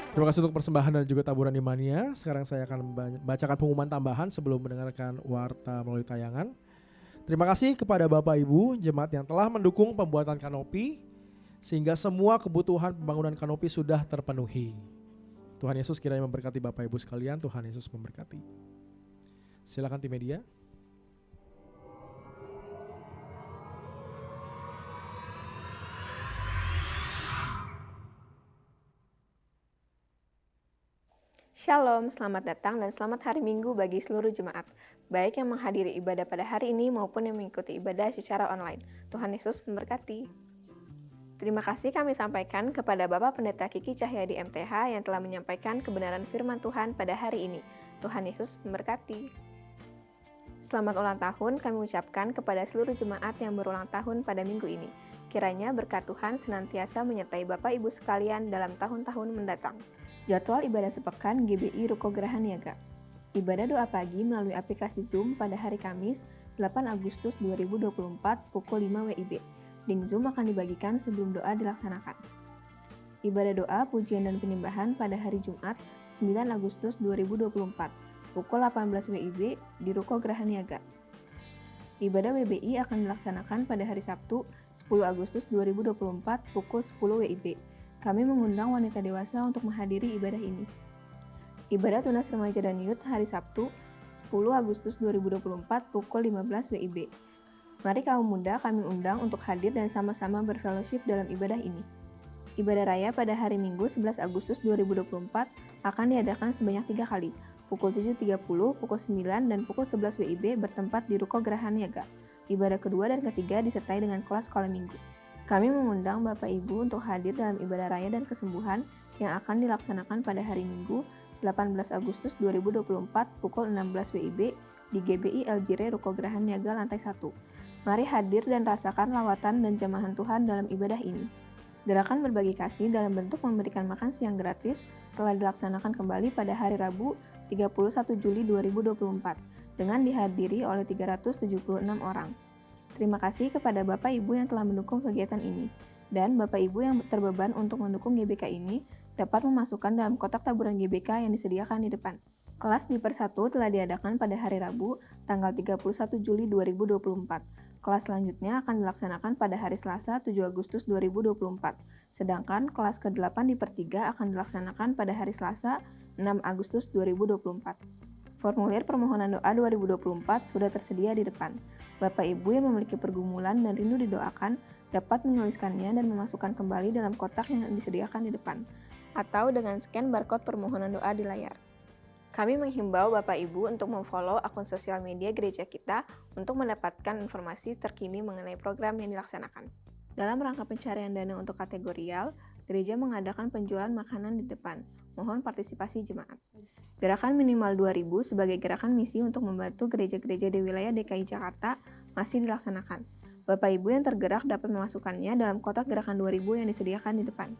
Terima kasih untuk persembahan dan juga taburan imannya. Sekarang saya akan bacakan pengumuman tambahan sebelum mendengarkan warta melalui tayangan. Terima kasih kepada Bapak Ibu jemaat yang telah mendukung pembuatan kanopi sehingga semua kebutuhan pembangunan kanopi sudah terpenuhi. Tuhan Yesus kiranya memberkati Bapak Ibu sekalian. Tuhan Yesus memberkati. Silakan tim media.
Shalom, selamat datang dan selamat hari Minggu bagi seluruh jemaat, baik yang menghadiri ibadah pada hari ini maupun yang mengikuti ibadah secara online. Tuhan Yesus memberkati. Terima kasih kami sampaikan kepada Bapak Pendeta Kiki Cahyadi MTH yang telah menyampaikan kebenaran firman Tuhan pada hari ini. Tuhan Yesus memberkati. Selamat ulang tahun kami ucapkan kepada seluruh jemaat yang berulang tahun pada minggu ini. Kiranya berkat Tuhan senantiasa menyertai Bapak Ibu sekalian dalam tahun-tahun mendatang. Jadwal ibadah sepekan GBI Ruko Geraha Niaga. Ibadah doa pagi melalui aplikasi Zoom pada hari Kamis, 8 Agustus 2024 pukul 5 WIB. Link Zoom akan dibagikan sebelum doa dilaksanakan. Ibadah doa, pujian dan penyembahan pada hari Jumat, 9 Agustus 2024 pukul 18 WIB di Ruko Geraha Niaga. Ibadah WBI akan dilaksanakan pada hari Sabtu, 10 Agustus 2024 pukul 10 WIB. Kami mengundang wanita dewasa untuk menghadiri ibadah ini. Ibadah tunas remaja dan youth hari Sabtu, 10 Agustus 2024 pukul 15 WIB. Mari kaum muda kami undang untuk hadir dan sama-sama berfellowship dalam ibadah ini. Ibadah raya pada hari Minggu 11 Agustus 2024 akan diadakan sebanyak 3 kali, pukul 7.30, pukul 9, dan pukul 11 WIB bertempat di Ruko Geraha Niaga. Ibadah kedua dan ketiga disertai dengan kelas sekolah minggu. Kami mengundang Bapak Ibu untuk hadir dalam ibadah raya dan kesembuhan yang akan dilaksanakan pada hari Minggu 18 Agustus 2024 pukul 16 WIB di GBI Eljire Ruko Geraha Niaga lantai 1. Mari hadir dan rasakan lawatan dan jamahan Tuhan dalam ibadah ini. Gerakan berbagi kasih dalam bentuk memberikan makan siang gratis telah dilaksanakan kembali pada hari Rabu 31 Juli 2024 dengan dihadiri oleh 376 orang. Terima kasih kepada Bapak Ibu yang telah mendukung kegiatan ini, dan Bapak Ibu yang terbeban untuk mendukung GBK ini dapat memasukkan dalam kotak taburan GBK yang disediakan di depan. Kelas di Persatu telah diadakan pada hari Rabu, tanggal 31 Juli 2024. Kelas selanjutnya akan dilaksanakan pada hari Selasa 7 Agustus 2024, sedangkan kelas ke-8 di Per3 akan dilaksanakan pada hari Selasa 6 Agustus 2024. Formulir permohonan doa 2024 sudah tersedia di depan. Bapak Ibu yang memiliki pergumulan dan rindu didoakan dapat menuliskannya dan memasukkan kembali dalam kotak yang disediakan di depan, atau dengan scan barcode permohonan doa di layar. Kami menghimbau Bapak Ibu untuk memfollow akun sosial media gereja kita untuk mendapatkan informasi terkini mengenai program yang dilaksanakan. Dalam rangka pencarian dana untuk kategorial, gereja mengadakan penjualan makanan di depan. Mohon partisipasi jemaat. Gerakan minimal 2.000 sebagai gerakan misi untuk membantu gereja-gereja di wilayah DKI Jakarta masih dilaksanakan. Bapak Ibu yang tergerak dapat memasukkannya dalam kotak gerakan 2.000 yang disediakan di depan.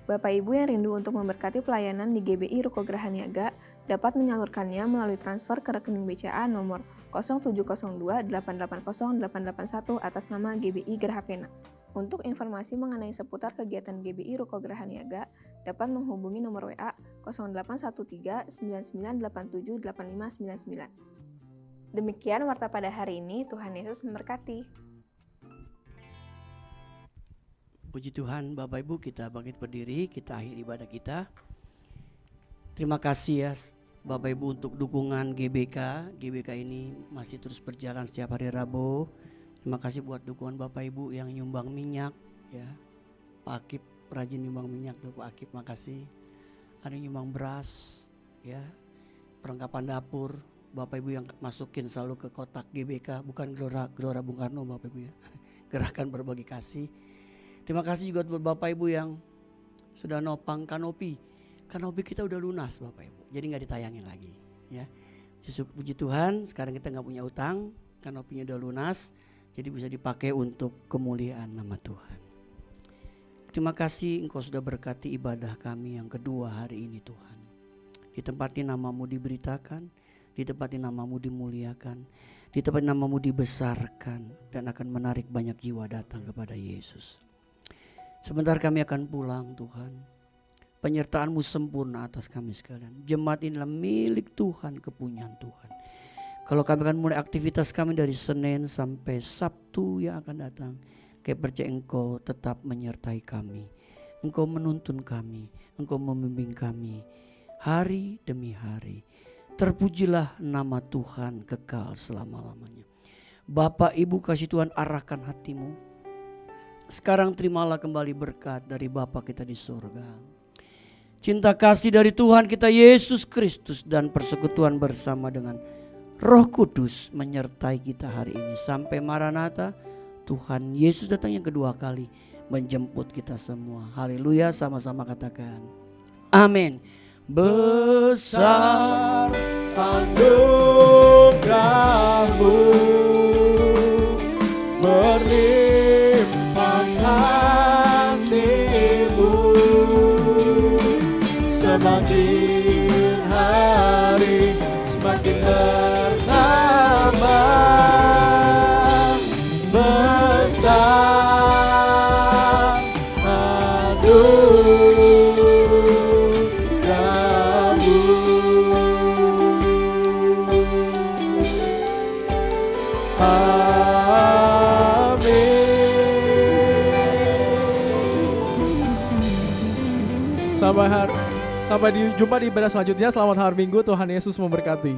Bapak Ibu yang rindu untuk memberkati pelayanan di GBI Ruko Geraha Niaga dapat menyalurkannya melalui transfer ke rekening BCA nomor 0702880881 atas nama GBI Geraha Pena. Untuk informasi mengenai seputar kegiatan GBI Ruko Geraha Niaga dapat menghubungi nomor WA 0813 9987 8599. Demikian warta pada hari ini. Tuhan Yesus memberkati.
Puji Tuhan, Bapak Ibu, kita bangkit berdiri, kita akhiri ibadah kita. Terima kasih ya Bapak Ibu untuk dukungan GBK. GBK ini masih terus berjalan setiap hari Rabu. Terima kasih buat dukungan Bapak Ibu yang nyumbang minyak ya. Pak Akip rajin nyumbang minyak tuh Pak Akip, makasih. Ada nyumbang beras ya. Perlengkapan dapur, Bapak Ibu yang masukin selalu ke kotak GBK, bukan Gelora Bung Karno Bapak Ibu ya. Gerakan berbagi kasih. Terima kasih juga buat Bapak Ibu yang sudah nopang kanopi. Kanopi kita udah lunas Bapak Ibu, jadi gak ditayangin lagi ya. Puji Tuhan, sekarang kita gak punya utang, kanopinya udah lunas, jadi bisa dipakai untuk kemuliaan nama Tuhan. Terima kasih Engkau sudah berkati ibadah kami yang kedua hari ini Tuhan. Di tempat ini namamu diberitakan, di tempat ini namamu dimuliakan, di tempat ini namamu dibesarkan, dan akan menarik banyak jiwa datang kepada Yesus. Sebentar kami akan pulang Tuhan. Penyertaan-Mu sempurna atas kami sekalian. Jemaat inilah milik Tuhan, kepunyaan Tuhan. Kalau kami akan mulai aktivitas kami dari Senin sampai Sabtu yang akan datang, kami percaya Engkau tetap menyertai kami. Engkau menuntun kami, Engkau membimbing kami hari demi hari. Terpujilah nama Tuhan kekal selama-lamanya. Bapak Ibu kasih Tuhan arahkan hatimu. Sekarang terimalah kembali berkat dari Bapa kita di surga. Cinta kasih dari Tuhan kita Yesus Kristus dan persekutuan bersama dengan Roh Kudus menyertai kita hari ini. Sampai Maranatha, Tuhan Yesus datang yang kedua kali menjemput kita semua. Haleluya, sama-sama katakan amin. Besar anugerah-Mu, berlimpah kasih-Mu, semakin hari semakin bertambah. Besar anugerah-Mu.
Sampai jumpa di ibadah selanjutnya. Selamat hari Minggu, Tuhan Yesus memberkati.